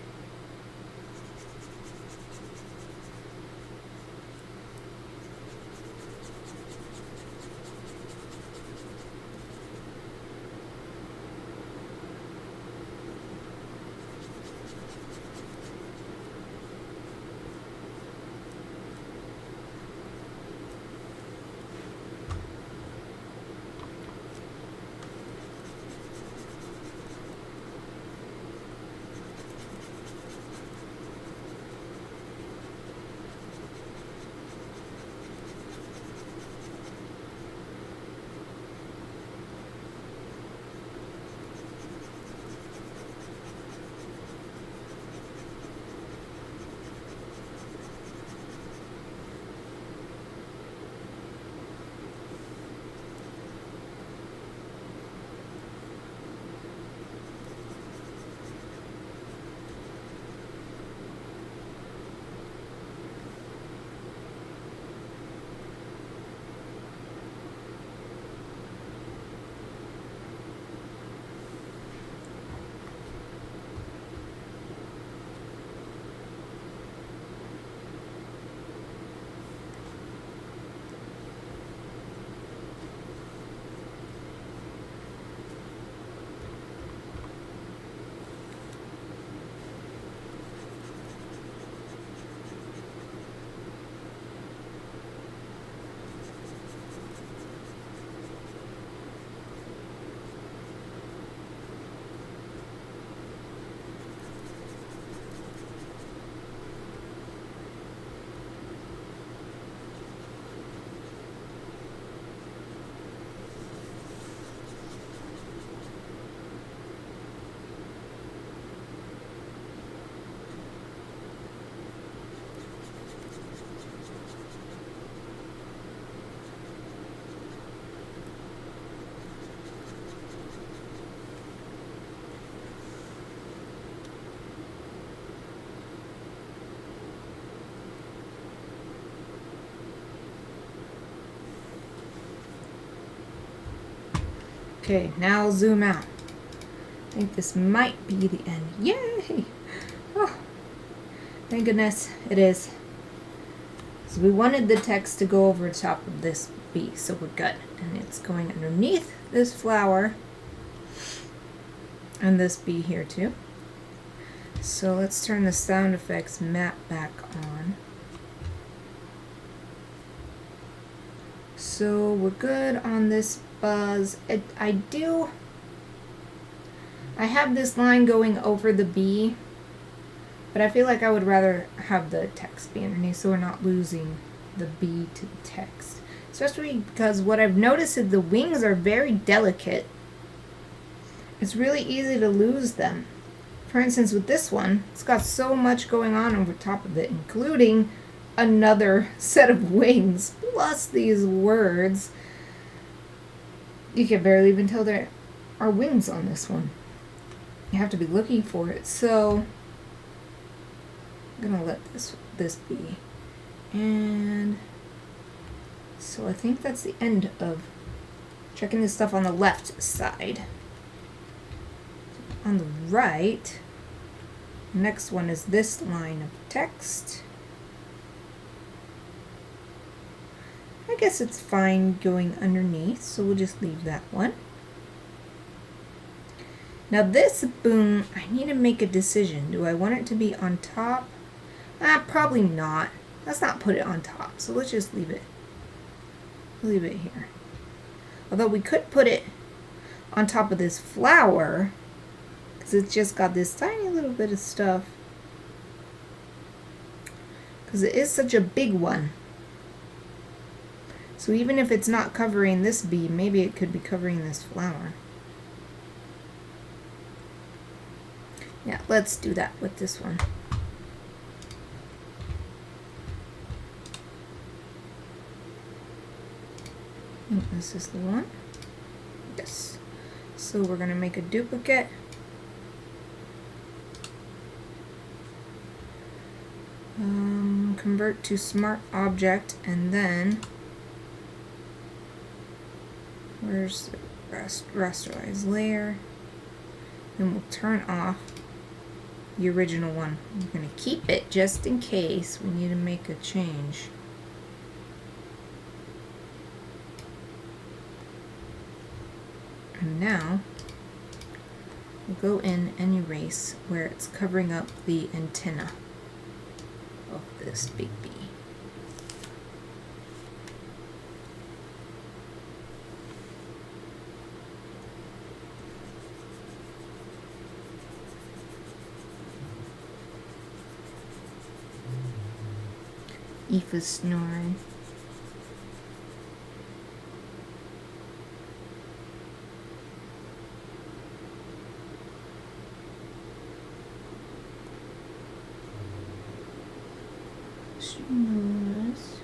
[SPEAKER 2] Okay, now I'll zoom out. I think this might be the end. Yay! Oh, thank goodness it is. So we wanted the text to go over the top of this B, so we're good. And it's going underneath this flower and this B here too. So let's turn the sound effects map back on. So we're good on this buzz. I have this line going over the B, but I feel like I would rather have the text be underneath so we're not losing the B to the text. Especially because what I've noticed is the wings are very delicate. It's really easy to lose them. For instance, with this one, it's got so much going on over top of it, including another set of wings, plus these words. You can barely even tell there are wings on this one. You have to be looking for it. So I'm gonna let this be. And so I think that's the end of checking this stuff on the left side. On the right, next one is this line of text. I guess it's fine going underneath, so we'll just leave that one. Now this boom, I need to make a decision. Do I want it to be on top? Probably not. Let's not put it on top, so let's just leave it. Leave it here. Although we could put it on top of this flower, because it's just got this tiny little bit of stuff. Because it is such a big one. So even if it's not covering this bee, maybe it could be covering this flower. Yeah, let's do that with this one. This is the one. Yes. So we're going to make a duplicate. Convert to smart object, and then where's the rasterize layer? Then we'll turn off the original one. I'm going to keep it just in case we need to make a change. And now we'll go in and erase where it's covering up the antenna of this big bee. Aoife's snoring. Snores.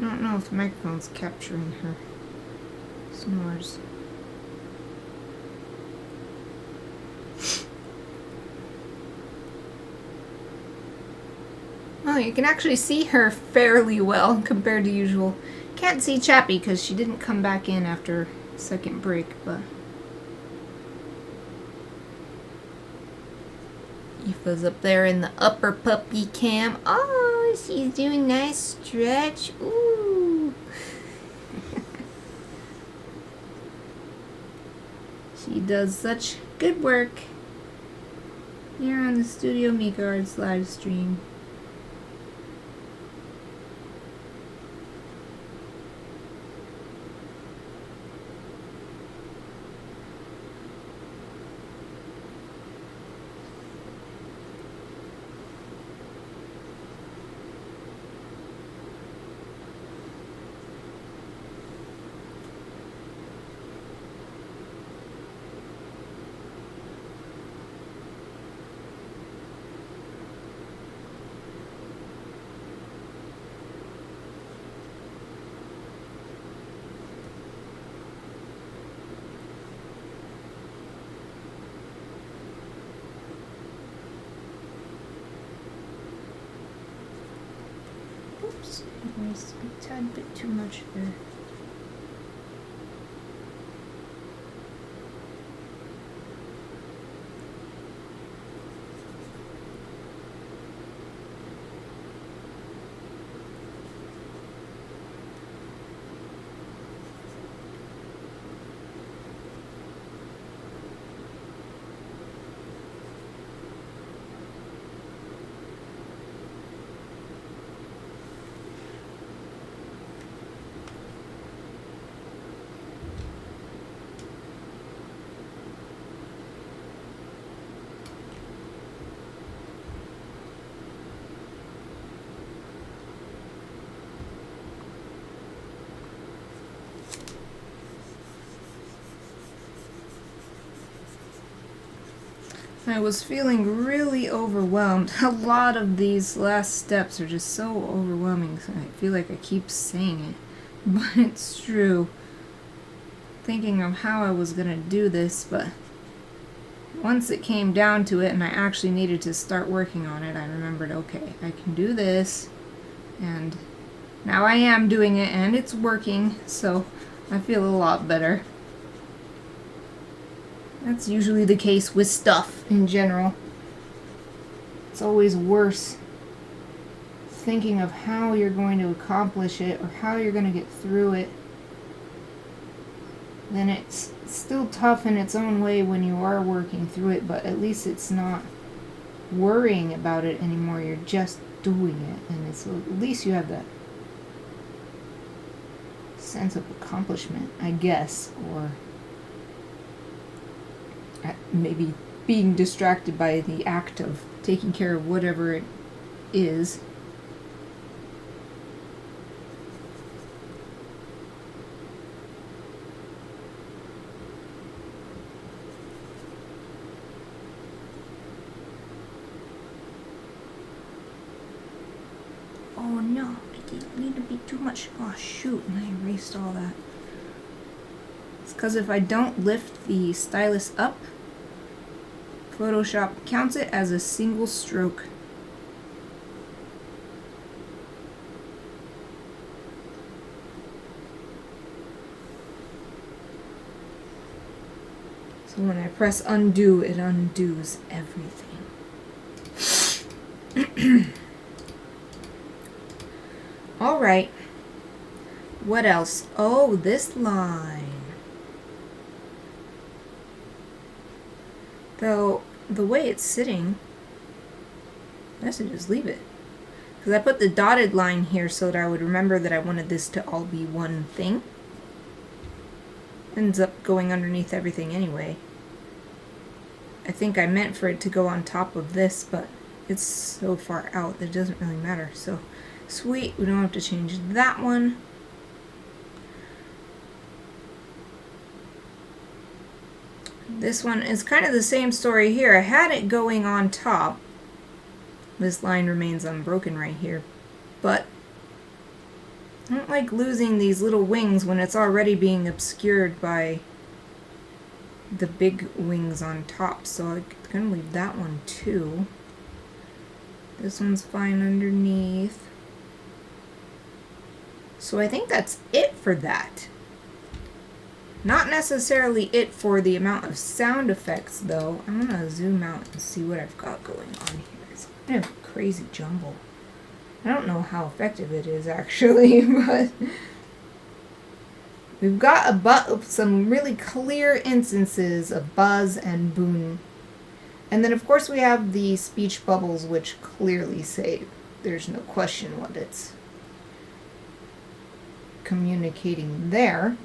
[SPEAKER 2] I don't know if the microphone's capturing her snores. Oh, you can actually see her fairly well compared to usual. Can't see Chappie because she didn't come back in after second break, but Aoife's up there in the upper puppy cam. Oh, she's doing nice stretch. Ooh. She does such good work here on the Studio Mikarts live stream. Oops, it needs to be a tad bit too much there. I was feeling really overwhelmed. A lot of these last steps are just so overwhelming. I feel like I keep saying it, but it's true. Thinking of how I was going to do this, but once it came down to it and I actually needed to start working on it, I remembered, okay, I can do this, and now I am doing it and it's working, so I feel a lot better. That's usually the case with stuff in general. It's always worse thinking of how you're going to accomplish it or how you're going to get through it then it's still tough in its own way when you are working through it, but at least it's not worrying about it anymore. You're just doing it, and it's at least you have that sense of accomplishment, I guess, or maybe being distracted by the act of taking care of whatever it is. Oh no, I didn't need to be too much. Oh shoot, and I erased all that. It's because if I don't lift the stylus up, Photoshop counts it as a single stroke. So when I press undo, it undoes everything. All right. What else? Oh, this line. Though, the way it's sitting, I should just leave it. Because I put the dotted line here so that I would remember that I wanted this to all be one thing. Ends up going underneath everything anyway. I think I meant for it to go on top of this, but it's so far out that it doesn't really matter. So, sweet, we don't have to change that one. This one is kind of the same story here. I had it going on top. This line remains unbroken right here. But I don't like losing these little wings when it's already being obscured by the big wings on top. So I'm going to leave that one too. This one's fine underneath. So I think that's it for that. Not necessarily it for the amount of sound effects, though. I'm going to zoom out and see what I've got going on here. It's kind of a crazy jumble. I don't know how effective it is, actually, but we've got some really clear instances of buzz and boom. And then, of course, we have the speech bubbles, which clearly say there's no question what it's communicating there.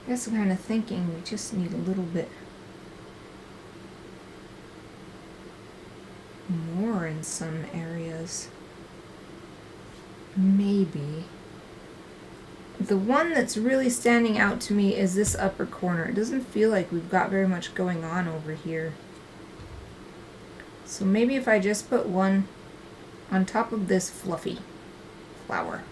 [SPEAKER 2] I guess I'm kind of thinking we just need a little bit more in some areas. Maybe. The one that's really standing out to me is this upper corner. It doesn't feel like we've got very much going on over here. So maybe if I just put one on top of this fluffy flower.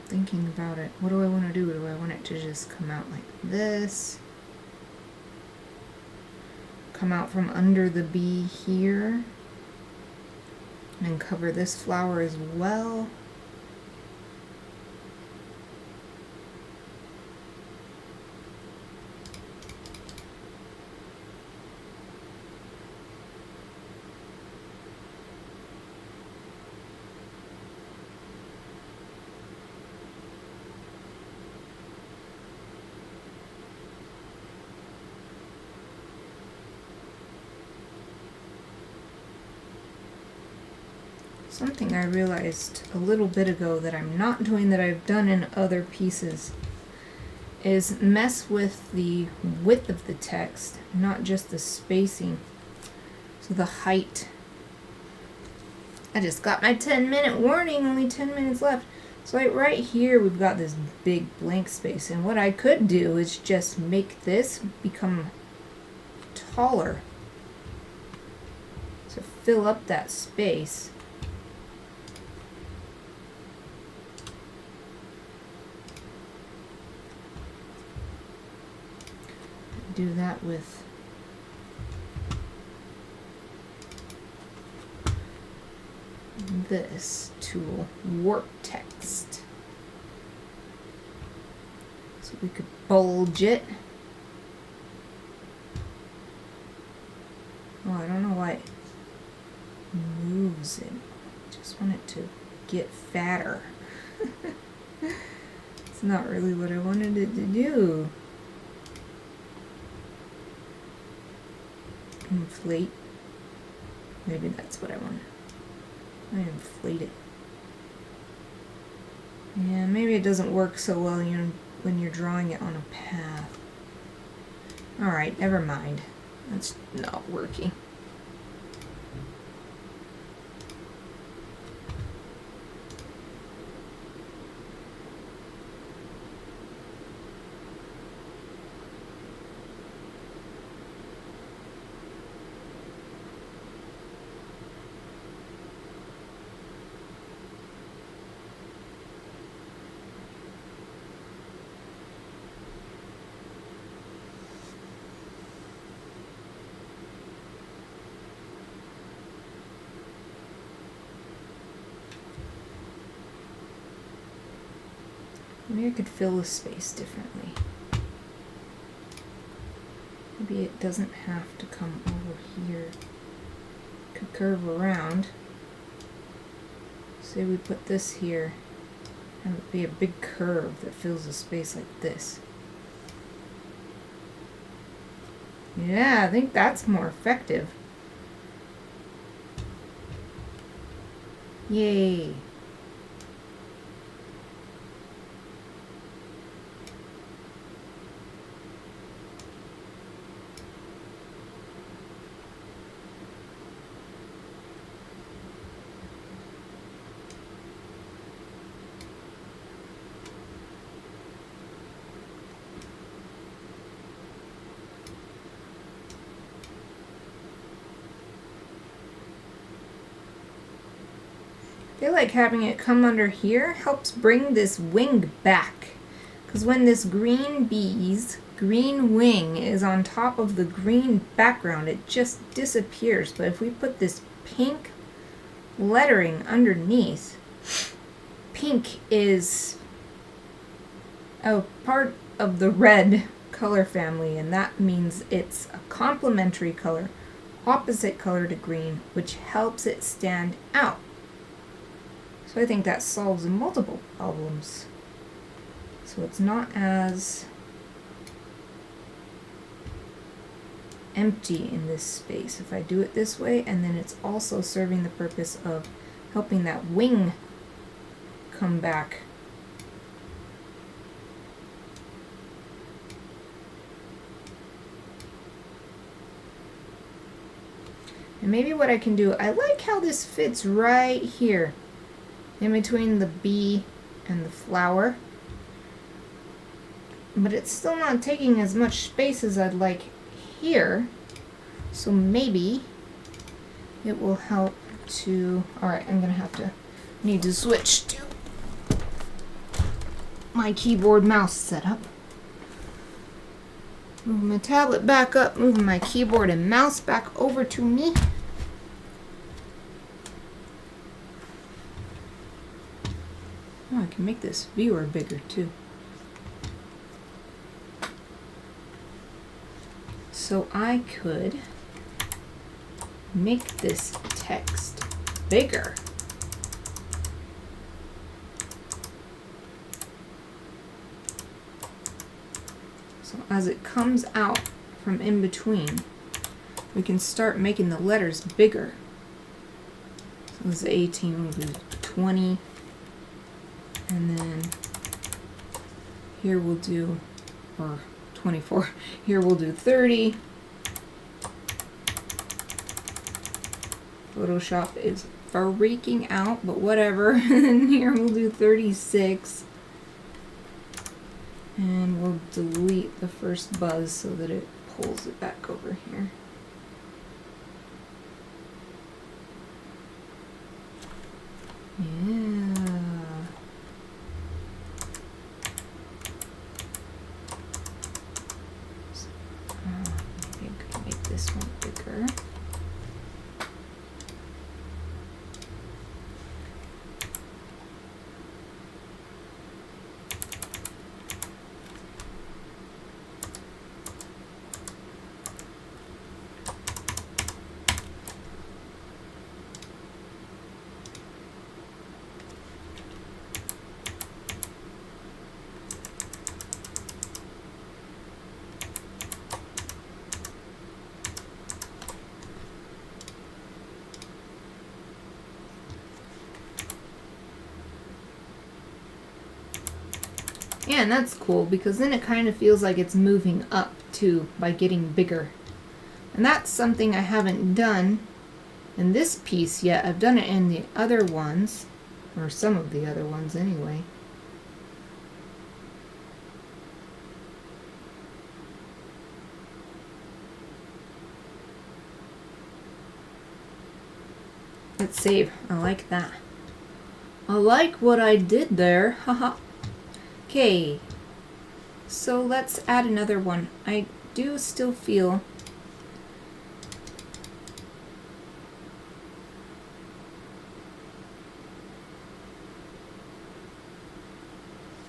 [SPEAKER 2] Thinking about it, what do I want to do? Do I want it to just come out like this? Come out from under the bee here and cover this flower as well? Something I realized a little bit ago that I'm not doing that I've done in other pieces is mess with the width of the text, not just the spacing. So the height. I just got my 10-minute warning, only 10 minutes left. So like right here we've got this big blank space, and what I could do is just make this become taller. So fill up that space. Do that with this tool, warp text. So we could bulge it. Oh, I don't know why it moves it. I just want it to get fatter. It's not really what I wanted it to do. Inflate. Maybe that's what I want. I inflate it. Yeah, maybe it doesn't work so well when you're drawing it on a path. Alright, never mind. That's not working. Maybe I could fill the space differently. Maybe it doesn't have to come over here. It could curve around. Say we put this here, and it would be a big curve that fills the space like this. Yeah, I think that's more effective. Yay. I feel like having it come under here helps bring this wing back. Because when this green bee's green wing is on top of the green background, it just disappears. But if we put this pink lettering underneath, pink is a part of the red color family, and that means it's a complementary color, opposite color to green, which helps it stand out. So I think that solves multiple problems. So it's not as empty in this space if I do it this way, and then it's also serving the purpose of helping that wing come back. And maybe what I can do, I like how this fits right here in between the bee and the flower, but it's still not taking as much space as I'd like here, so maybe it will help to, alright, I'm gonna need to switch to my keyboard mouse setup. Move my tablet back up, moving my keyboard and mouse back over to me. Oh, I can make this viewer bigger too. So I could make this text bigger. So as it comes out from in between, we can start making the letters bigger. So this is 18, we'll do 20. And then here we'll do or 24. Here we'll do 30. Photoshop is freaking out, but whatever. And here we'll do 36. And we'll delete the first buzz so that it pulls it back over here. Yeah. Maybe I'm gonna make this one bigger. Yeah, and that's cool because then it kind of feels like it's moving up too by getting bigger. And that's something I haven't done in this piece yet. I've done it in the other ones, or some of the other ones anyway. Let's save. I like that. I like what I did there. Haha. Okay, so let's add another one. I do still feel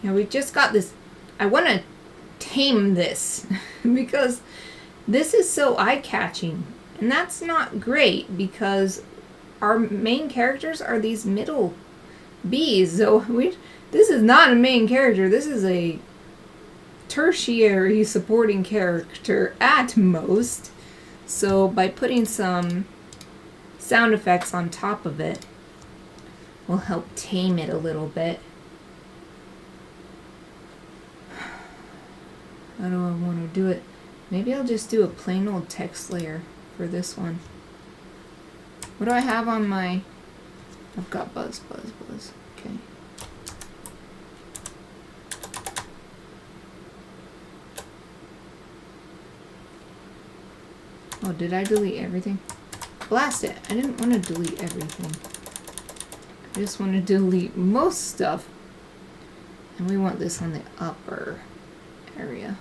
[SPEAKER 2] now we just got this. I want to tame this because this is so eye-catching, and that's not great because our main characters are these middle bees, so this is not a main character. This is a tertiary supporting character at most. So by putting some sound effects on top of it will help tame it a little bit. How do I want to do it? Maybe I'll just do a plain old text layer for this one. What do I have on my... I've got buzz. Okay. Oh, did I delete everything? Blast it. I didn't want to delete everything. I just want to delete most stuff. And we want this on the upper area.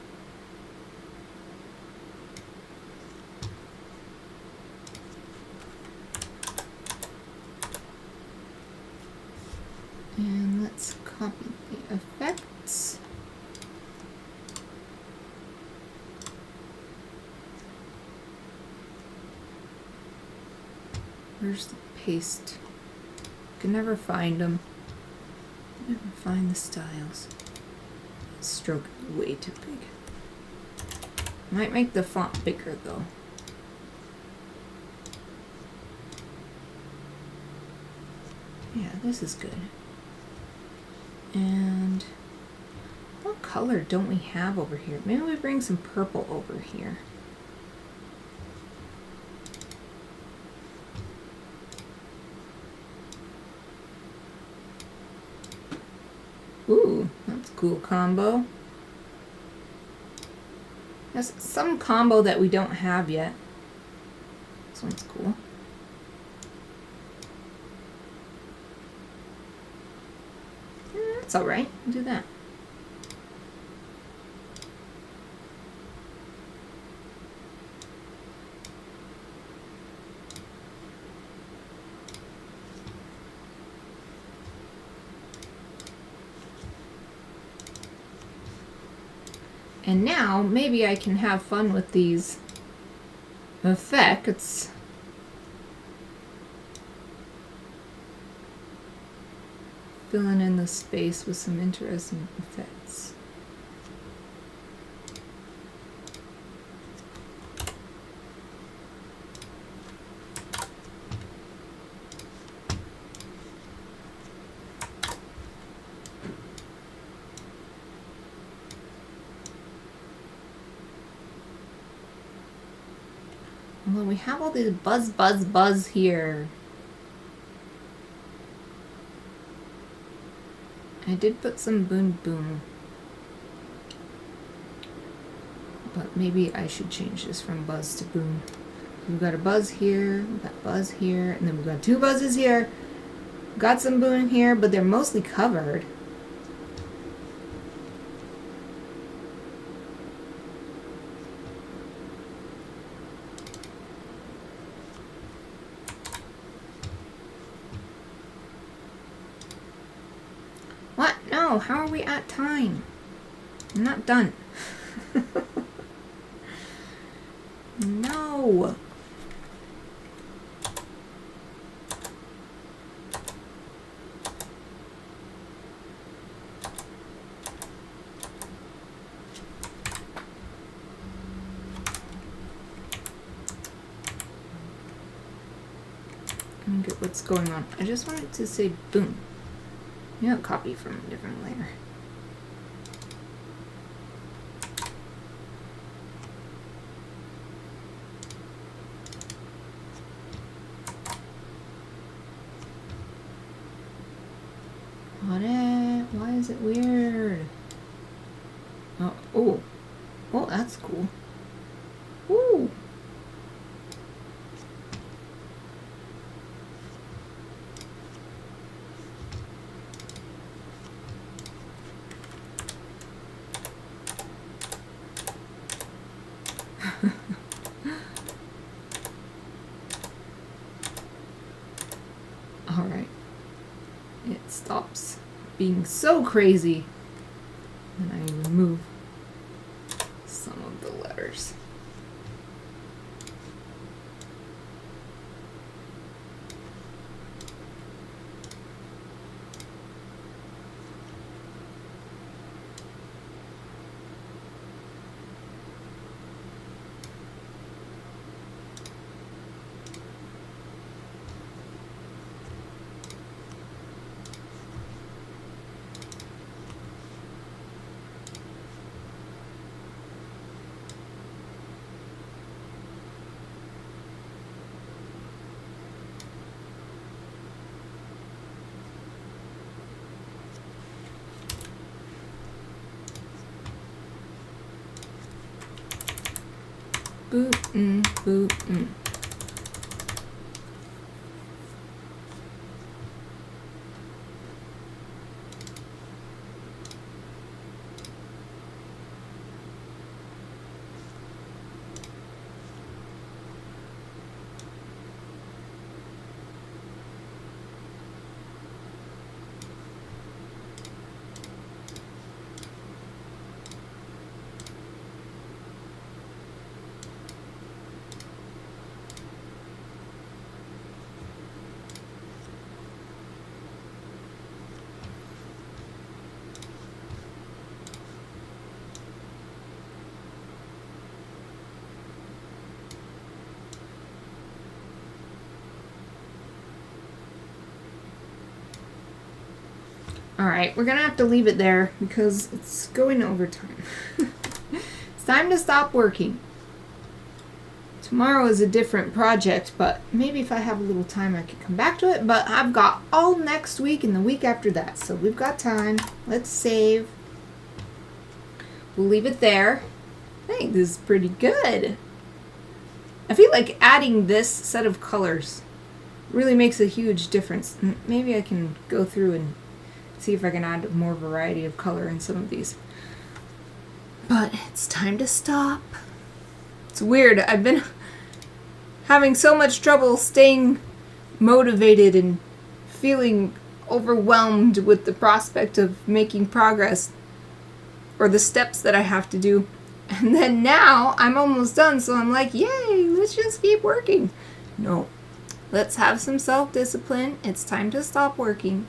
[SPEAKER 2] And let's copy the effects. Where's the paste? Can never find them. Never find the styles. Stroke is way too big. Might make the font bigger though. Yeah, this is good. And what color don't we have over here? Maybe we bring some purple over here. Ooh, that's a cool combo. That's some combo that we don't have yet. This one's cool. That's alright, we'll do that. And now, maybe I can have fun with these effects. Filling in the space with some interesting effects.
[SPEAKER 1] Although we have all these buzz, buzz, buzz here. I did put some boom, boom. But maybe I should change this from buzz to boom. We've got a buzz here, we've got buzz here, and then we've got two buzzes here. Got some boom here, but they're mostly covered. What? No, how are we at time? I'm not done. No. Get what's going on. I just wanted to say boom. You know, copy from a different layer. Why is it weird? Oh, that's cool. Ooh. All right. It stops being so crazy. And I remove some of the letters. Boo. All right, we're gonna have to leave it there because it's going over time. It's time to stop working. Tomorrow is a different project, but maybe if I have a little time I could come back to it, but I've got all next week and the week after that, so we've got time. Let's save. We'll leave it there. I think this is pretty good. I feel like adding this set of colors really makes a huge difference. Maybe I can go through and see if I can add more variety of color in some of these. But it's time to stop. It's weird. I've been having so much trouble staying motivated and feeling overwhelmed with the prospect of making progress or the steps that I have to do. And then now I'm almost done, so I'm like, yay, let's just keep working. No, let's have some self-discipline. It's time to stop working.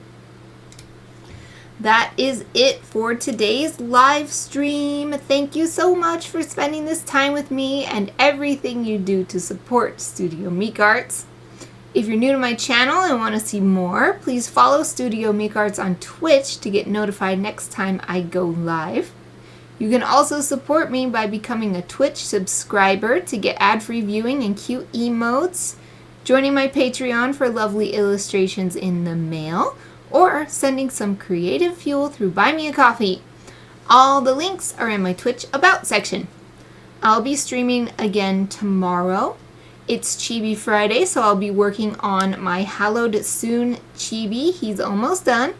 [SPEAKER 1] That is it for today's live stream. Thank you so much for spending this time with me and everything you do to support Studio Mikarts. If you're new to my channel and want to see more, please follow Studio Mikarts on Twitch to get notified next time I go live. You can also support me by becoming a Twitch subscriber to get ad-free viewing and cute emotes, joining my Patreon for lovely illustrations in the mail, or sending some creative fuel through Buy Me a Coffee. All the links are in my Twitch About section. I'll be streaming again tomorrow. It's Chibi Friday, so I'll be working on my Hallowed Soon Chibi. He's almost done.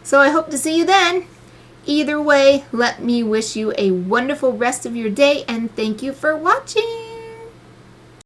[SPEAKER 1] So I hope to see you then. Either way, let me wish you a wonderful rest of your day, and thank you for watching.